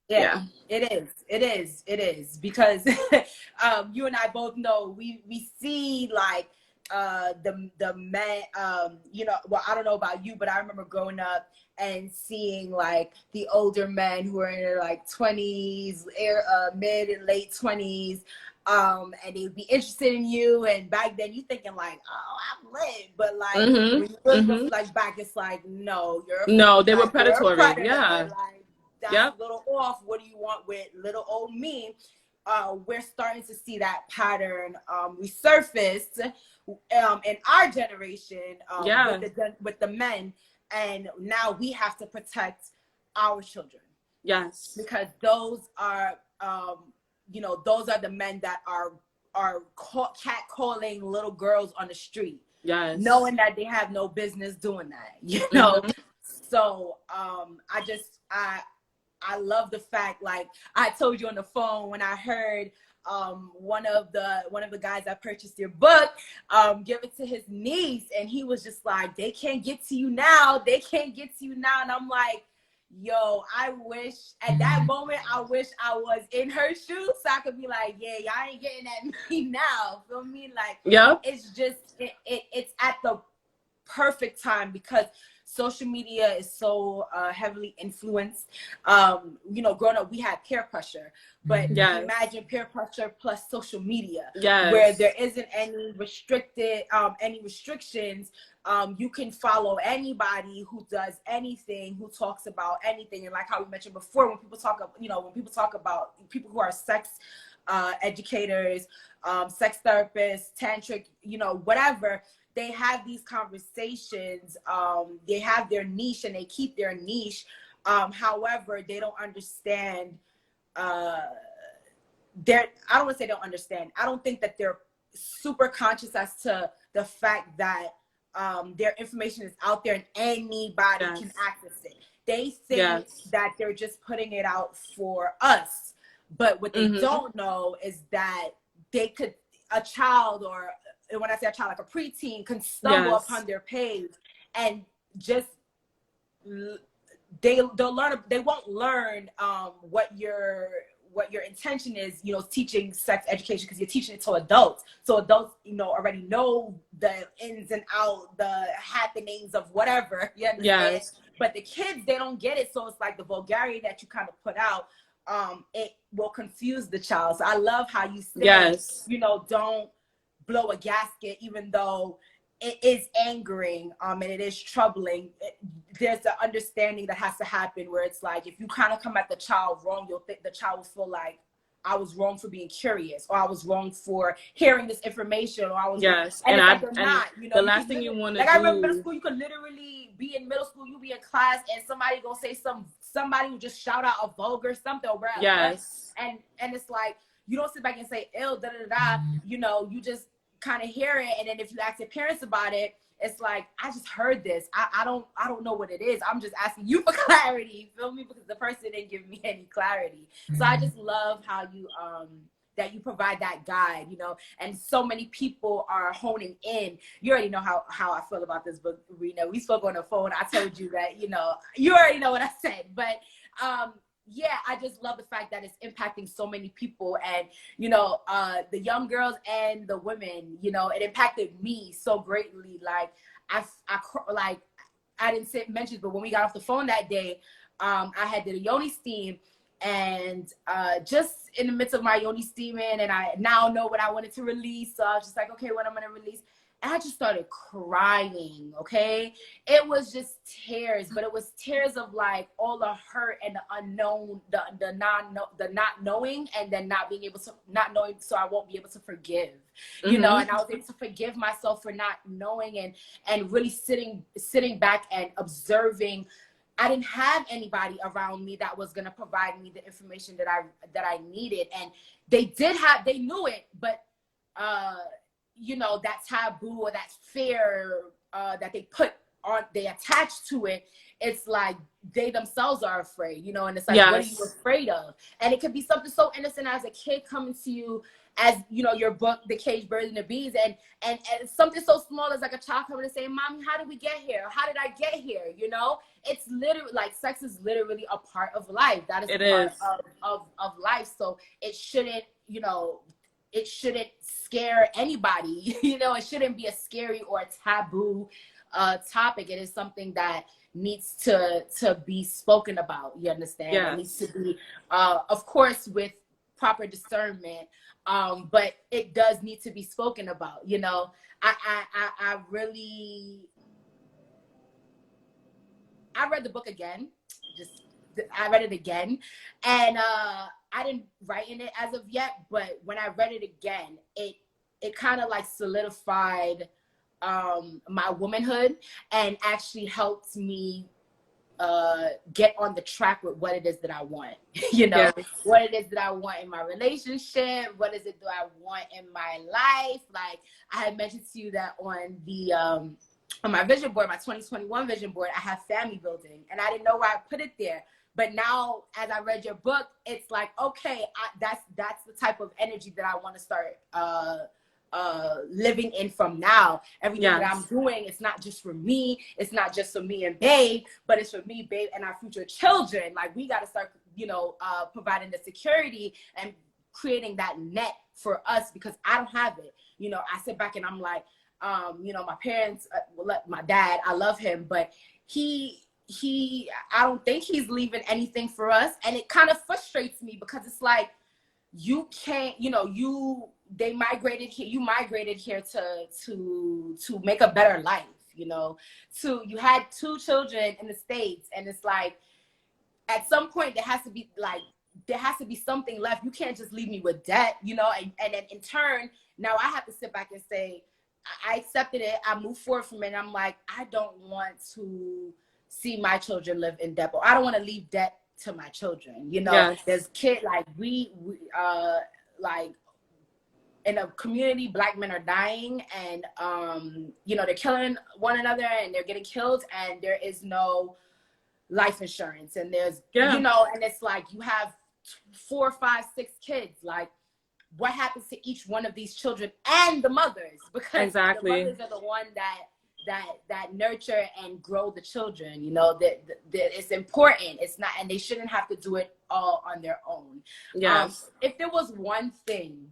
Yeah, it is because you and I both know we see like the men, you know, well, I don't know about you, but I remember growing up and seeing like the older men who are in their like 20s, mid and late 20s, and they'd be interested in you. And back then you thinking like, oh, I'm lit, but like when you really look like back, it's like, no, they were predatory. Like, that's a little off. What do you want with little old me? We're starting to see that pattern resurface in our generation with the men, and now we have to protect our children. Yes, because those are you know, those are the men that are catcalling little girls on the street. Yes, knowing that they have no business doing that. You know, so I love the fact, like I told you on the phone when I heard one of the guys that purchased your book give it to his niece, and he was just like, they can't get to you now, and I'm like, yo, I wish at that moment, I wish I was in her shoes so I could be like, yeah, y'all ain't getting at me now, feel me? Like, it's just it's at the perfect time, because social media is so heavily influenced. You know, growing up, we had peer pressure, but imagine peer pressure plus social media, where there isn't any restrictions. You can follow anybody who does anything, who talks about anything. And like how we mentioned before, when people talk about people who are sex educators, sex therapists, tantric, you know, whatever, they have these conversations. They have their niche and they keep their niche. However, they don't understand. I don't want to say don't understand. I don't think that they're super conscious as to the fact that their information is out there and anybody can access it. They think that they're just putting it out for us. But what they don't know is that a child, or when I say a child, like a preteen, can stumble upon their page and just, they won't learn what your intention is, you know, teaching sex education, because you're teaching it to adults. So adults, you know, already know the ins and outs, the happenings of whatever, you understand? But the kids, they don't get it. So it's like the vulgarity that you kind of put out, it will confuse the child. So I love how you say, you know, don't blow a gasket, even though it is angering, and it is troubling. There's an understanding that has to happen, where it's like, if you kind of come at the child wrong, you'll think the child will feel like, I was wrong for being curious, or I was wrong for hearing this information, or I was and not, you know, the last thing you want to do, I remember middle school, you could literally be in middle school, you be in class, and somebody gonna say somebody who just shout out a vulgar something, or and it's like, you don't sit back and say, ill, da da da, you know, you just kind of hear it. And then if you ask your parents about it, it's like, I just heard this, I don't know what it is, I'm just asking you for clarity, you feel me, because the person didn't give me any clarity. So I just love how you that you provide that guide, you know, and so many people are honing in. You already know how I feel about this book, Korina. We spoke on the phone, I told you that, you know, you already know what I said, but yeah, I just love the fact that it's impacting so many people, and, you know, the young girls and the women, you know, it impacted me so greatly. Like, I didn't mention, but when we got off the phone that day, I had did a yoni steam, and just in the midst of my yoni steaming, and I now know what I wanted to release. So I was just like, okay, what I'm going to release. And I just started crying, okay? It was just tears, but it was tears of like all the hurt and the unknown, the not knowing, and then not knowing, so I won't be able to forgive, you know? And I was able to forgive myself for not knowing, and really sitting back and observing. I didn't have anybody around me that was going to provide me the information that I needed. And they knew it, but you know, that taboo or that fear that they attach to it, it's like they themselves are afraid, you know, and it's like, what are you afraid of? And it could be something so innocent as a kid coming to you, as, you know, your book, The Caged Birds and the Bees, and something so small as like a child coming and saying, Mommy, how did we get here? How did I get here? You know, it's literally like, sex is literally a part of life. That is a part of life. So it shouldn't, you know, it shouldn't scare anybody, you know, it shouldn't be a scary or a taboo topic. It is something that needs to be spoken about, you understand? It needs to be, of course, with proper discernment, but it does need to be spoken about, you know? I read the book again, I read it again, and I didn't write in it as of yet, but when I read it again, it kind of like solidified my womanhood, and actually helped me get on the track with what it is that I want, you know, what it is that I want in my relationship, what is it that I want in my life. Like, I had mentioned to you that on the on my vision board, my 2021 vision board, I have family building, and I didn't know why I put it there. But now, as I read your book, it's like, okay, that's the type of energy that I want to start living in from now. Everything that I'm doing, it's not just for me. It's not just for me and Babe, but it's for me, Babe, and our future children. Like, we got to start, you know, providing the security and creating that net for us, because I don't have it. You know, I sit back and I'm like, You know, my parents, my dad, I love him, but I don't think he's leaving anything for us. And it kind of frustrates me because it's like, you can't, you know, you migrated here to make a better life, you know, you had 2 children in the States, and it's like, at some point there has to be something left. You can't just leave me with debt, you know, and then in turn, now I have to sit back and say, I accepted it, I moved forward from it, and I'm like, I don't want to see my children live in debt, or I don't want to leave debt to my children, you know. Yes. There's kids, like we like in a community, Black men are dying, and you know, they're killing one another, and they're getting killed, and there is no life insurance, and there's you know, and it's like, you have 4, 5, 6 kids, like, what happens to each one of these children and the mothers? Because the mothers are the one that nurture and grow the children, you know, that it's important. It's not, and they shouldn't have to do it all on their own. Yes. If there was one thing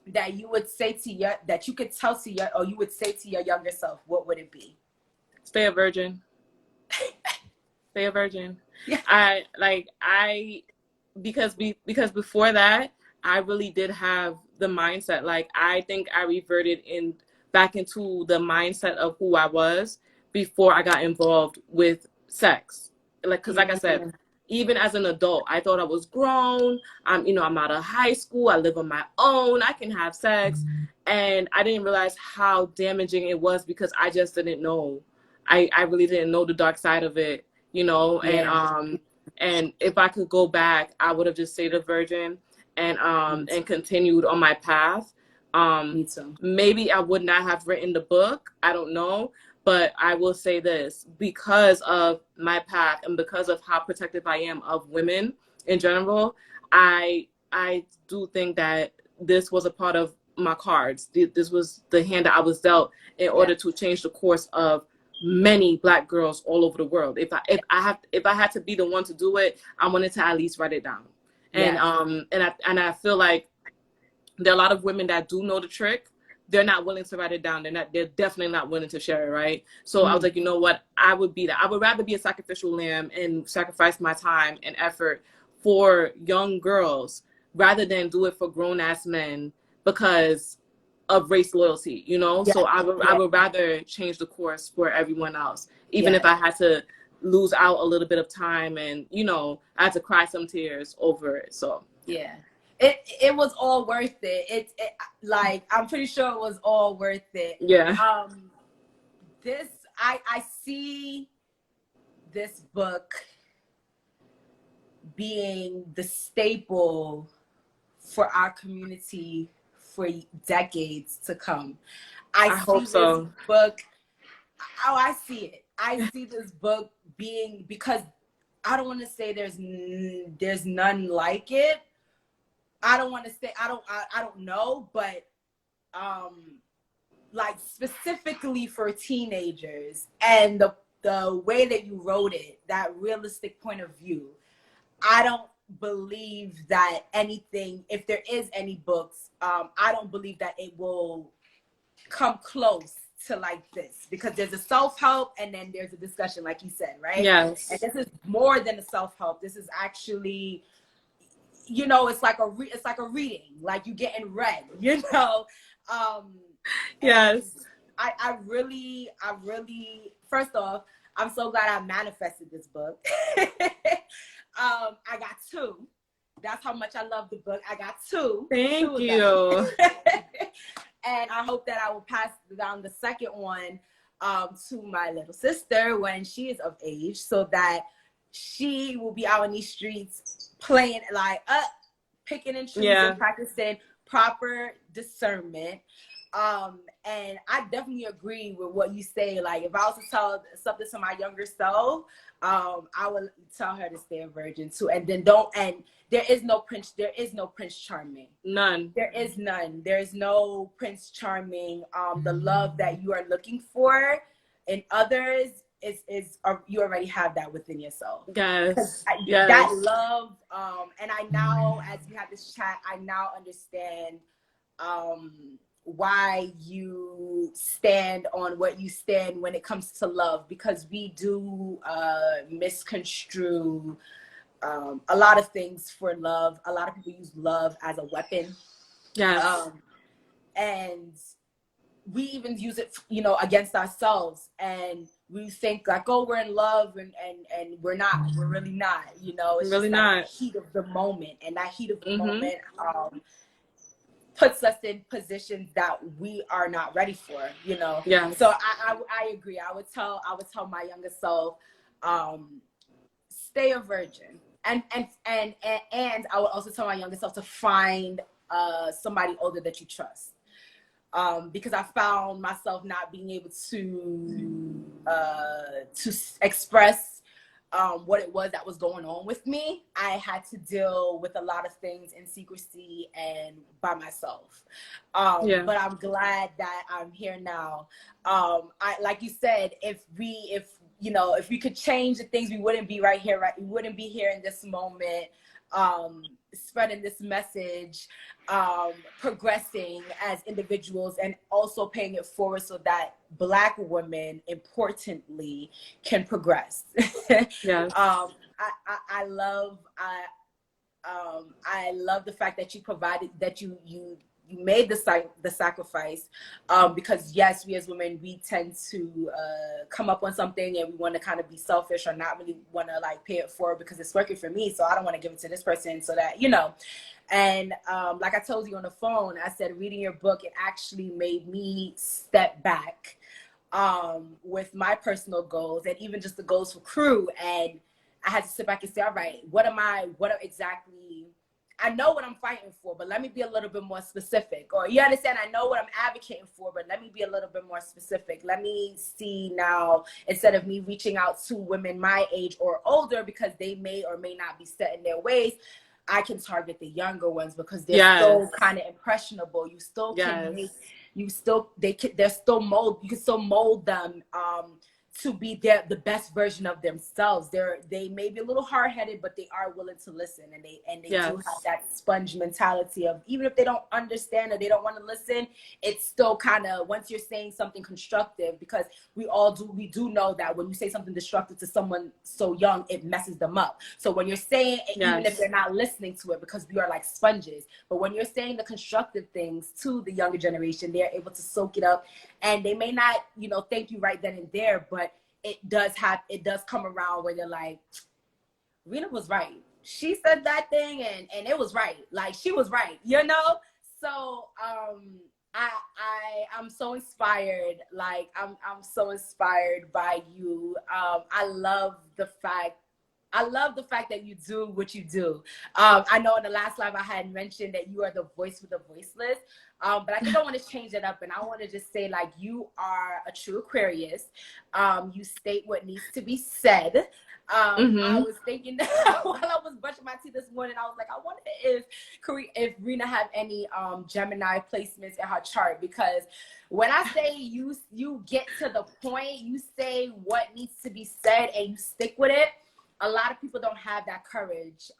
that you would say to that you could tell to or you would say to your younger self, what would it be? Stay a virgin. Stay a virgin. Yeah. Because before that, I really did have the mindset. Like, I think I reverted back into the mindset of who I was before I got involved with sex. Like, because like I said, even as an adult, I thought I was grown. You know, I'm out of high school. I live on my own. I can have sex. And I didn't realize how damaging it was because I just didn't know. I really didn't know the dark side of it, you know. Yeah. And if I could go back, I would have just stayed a virgin and continued on my path. Me too. Maybe I would not have written the book. I don't know. But I will say this, because of my path and because of how protective I am of women in general, I do think that this was a part of my cards. This was the hand that I was dealt in order to change the course of many Black girls all over the world. If I had to be the one to do it, I wanted to at least write it down. And I feel like there are a lot of women that do know the trick. They're not willing to write it down. They're definitely not willing to share it, right? So I was like, you know what? I would rather be a sacrificial lamb and sacrifice my time and effort for young girls rather than do it for grown ass men because of race loyalty, you know? Yeah. So I would rather change the course for everyone else, even if I had to lose out a little bit of time and, you know, I had to cry some tears over it. So yeah, it was all worth it. It like, I'm pretty sure it was all worth it. Yeah. I see this book being the staple for our community for decades to come. I hope so. Book. Oh, I see it. I see this book being, because I don't want to say there's none like it. I don't want to say I don't know, but like specifically for teenagers and the way that you wrote it, that realistic point of view, I don't believe that anything, if there is any books, I don't believe that it will come close to like this, because there's a self-help and then there's a discussion, like you said, right? Yes. And this is more than a self-help. This is actually, you know, it's like a reading, like you getting read, you know. Yes. I really, first off, I'm so glad I manifested this book. I got 2. That's how much I love the book. I got 2. Thank you. And I hope that I will pass down the second one to my little sister when she is of age, so that she will be out in these streets playing, like, picking and choosing, and practicing proper discernment. And I definitely agree with what you say. Like, if I was to tell something to my younger self, I would tell her to stay a virgin too. And then there is no Prince Charming. None. There is none. There is no Prince Charming. The love that you are looking for in others is you already have that within yourself. Yes. That love, and I now, as we have this chat, I now understand why you stand on what you stand when it comes to love, because we do misconstrue a lot of things for love. A lot of people use love as a weapon. Yes. And we even use it, you know, against ourselves, and we think like, oh, we're in love, and we're not. We're really not. You know, it's really just not. like the heat of the moment, and that heat of the moment puts us in positions that we are not ready for. You know. Yes. So I agree. I would tell my younger self, stay a virgin, and I would also tell my younger self to find somebody older that you trust. Because I found myself not being able to express what it was that was going on with me. I had to deal with a lot of things in secrecy and by myself. But I'm glad that I'm here now. I, like you said, if we could change the things, we wouldn't be right here. Right, we wouldn't be here in this moment, spreading this message, progressing as individuals, and also paying it forward so that Black women, importantly, can progress. Yes. I love the fact that you provided, that you made the sacrifice, because yes, we as women, we tend to come up on something and we want to kind of be selfish, or not really want to like pay it forward because it's working for me, so I don't want to give it to this person, so that, you know. And like I told you on the phone, I said reading your book, it actually made me step back with my personal goals, and even just the goals for crew. And I had to sit back and say, all right, I know what I'm fighting for, but let me be a little bit more specific. Or, you understand, I know what I'm advocating for, but let me be a little bit more specific. Let me see now, instead of me reaching out to women my age or older, because they may or may not be set in their ways, I can target the younger ones, because they're still kind of impressionable. You still can make, they're still mold. You can still mold them to be the best version of themselves. They may be a little hard-headed, but they are willing to listen, and they do have that sponge mentality of, even if they don't understand or they don't want to listen, it's still kind of, once you're saying something constructive, because we do know that when you say something destructive to someone so young, it messes them up. So when you're saying, even if they're not listening to it, because we are like sponges, but when you're saying the constructive things to the younger generation, they're able to soak it up, and they may not, you know, thank you right then and there, but it does come around where they're like, Rena was right. She said that thing, and it was right. Like, she was right, you know? So I'm so inspired. Like, I'm so inspired by you. I love the fact that you do what you do. I know in the last live I had mentioned that you are the voice for the voiceless. But I think I want to change it up, and I want to just say, like, you are a true Aquarius. You state what needs to be said. I was thinking while I was brushing my teeth this morning, I was like, I wonder if Rena have any Gemini placements in her chart, because when I say you get to the point, you say what needs to be said and you stick with it. A lot of people don't have that courage.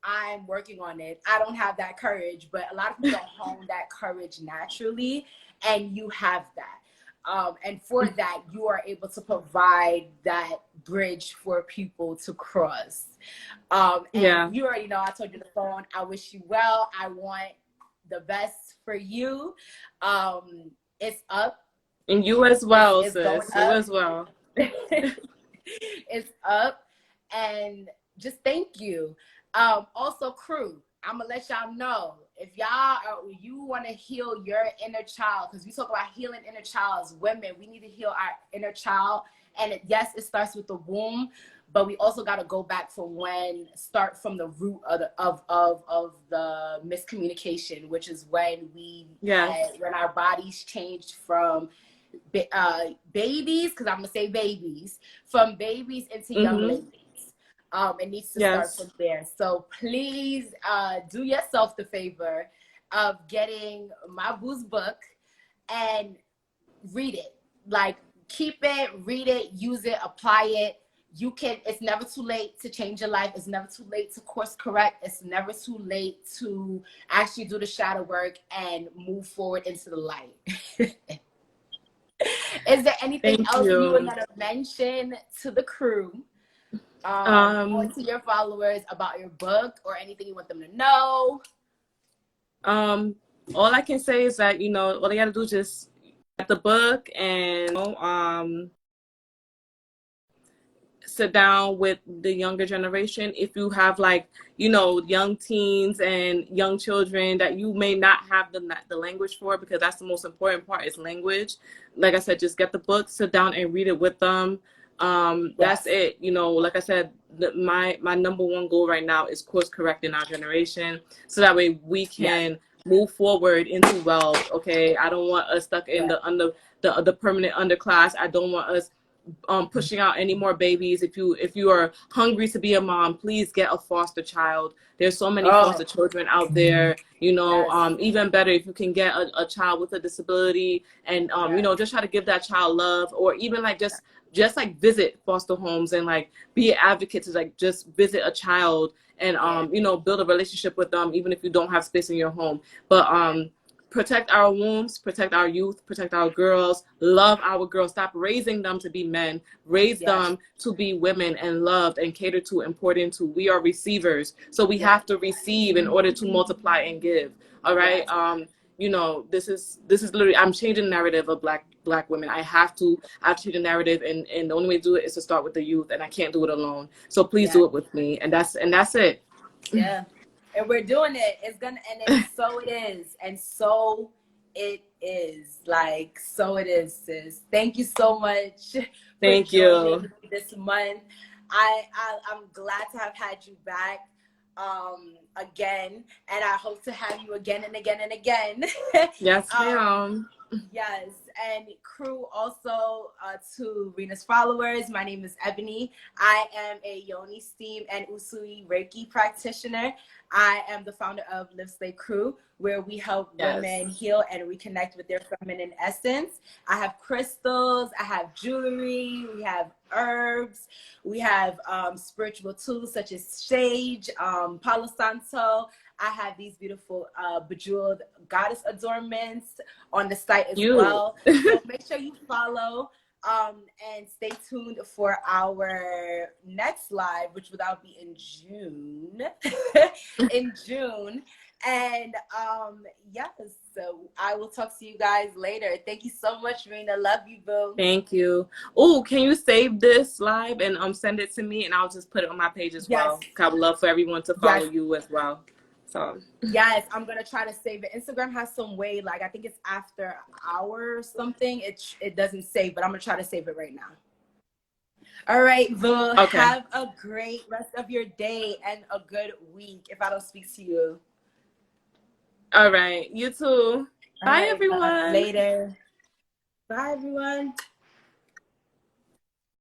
I'm working on it. I don't have that courage, but a lot of people don't hone that courage naturally, and you have that. And for that, you are able to provide that bridge for people to cross. And you already know, I told you on the phone, I wish you well. I want the best for you. It's up. And you as well, sis. You as well. It's up. And just thank you. Also, crew, I'm gonna let y'all know, if you want to heal your inner child, because we talk about healing inner child as women, we need to heal our inner child. And yes, it starts with the womb, but we also got to go back start from the root of the miscommunication, which is when when our bodies changed from babies, because I'm gonna say babies, from babies into young ladies. It needs to start from there. So please do yourself the favor of getting my boo's book and read it. Like, keep it, read it, use it, apply it. it's never too late to change your life. It's never too late to course correct. It's never too late to actually do the shadow work and move forward into the light. Is there anything else you would want to mention to the crew or to your followers about your book, or anything you want them to know? All I can say is that, you know, all they gotta do is just get the book and sit down with the younger generation. If you have, like, you know, young teens and young children that you may not have the language for, because that's the most important part, is language. Like I said, just get the book, sit down and read it with them. That's it. You know, like I said, my number one goal right now is course correcting our generation, so that way we can move forward into wealth. Okay, I don't want us stuck in the permanent underclass. I don't want us pushing out any more babies. If you are hungry to be a mom, please get a foster child. There's so many foster children out there, you know. Even better if you can get a child with a disability, and you know, just try to give that child love, or even like just like visit foster homes and like be an advocate to like just visit a child and you know, build a relationship with them, even if you don't have space in your home. But protect our wombs, protect our youth, protect our girls, love our girls. Stop raising them to be men. Raise them to be women and loved and catered to and poured into. We are receivers, so we have to receive in order to multiply and give. All right. You know, this is literally, I'm changing the narrative of black women. I have to change the narrative, and the only way to do it is to start with the youth, and I can't do it alone. So please do it with me, and that's it. Yeah. And we're doing it. It's gonna, and so it is. And so it is. Like, so it is, sis. Thank you so much. Thank you. This month. I'm glad to have had you back again. And I hope to have you again and again and again. Yes, ma'am. Yes, and crew, also to Rena's followers, my name is Ebony. I am a Yoni Steam and Usui Reiki practitioner. I am the founder of LiveSlayCRU, where we help women heal and reconnect with their feminine essence. I have crystals, I have jewelry, we have herbs, we have spiritual tools such as sage, Palo Santo. I have these beautiful bejeweled goddess adornments on the site as well. So make sure you follow and stay tuned for our next live, which will be in June. In June. And yes, so I will talk to you guys later. Thank you so much, Rena. Love you, boo. Thank you. Oh, can you save this live and send it to me, and I'll just put it on my page as well. I would love for everyone to follow you as well. So yes, I'm gonna try to save it. Instagram has some way, like I think it's after hour or something. It doesn't save, but I'm gonna try to save it right now. All right, boo. Have a great rest of your day and a good week if I don't speak to you. All right, you too. Bye, everyone. Later. Bye, everyone.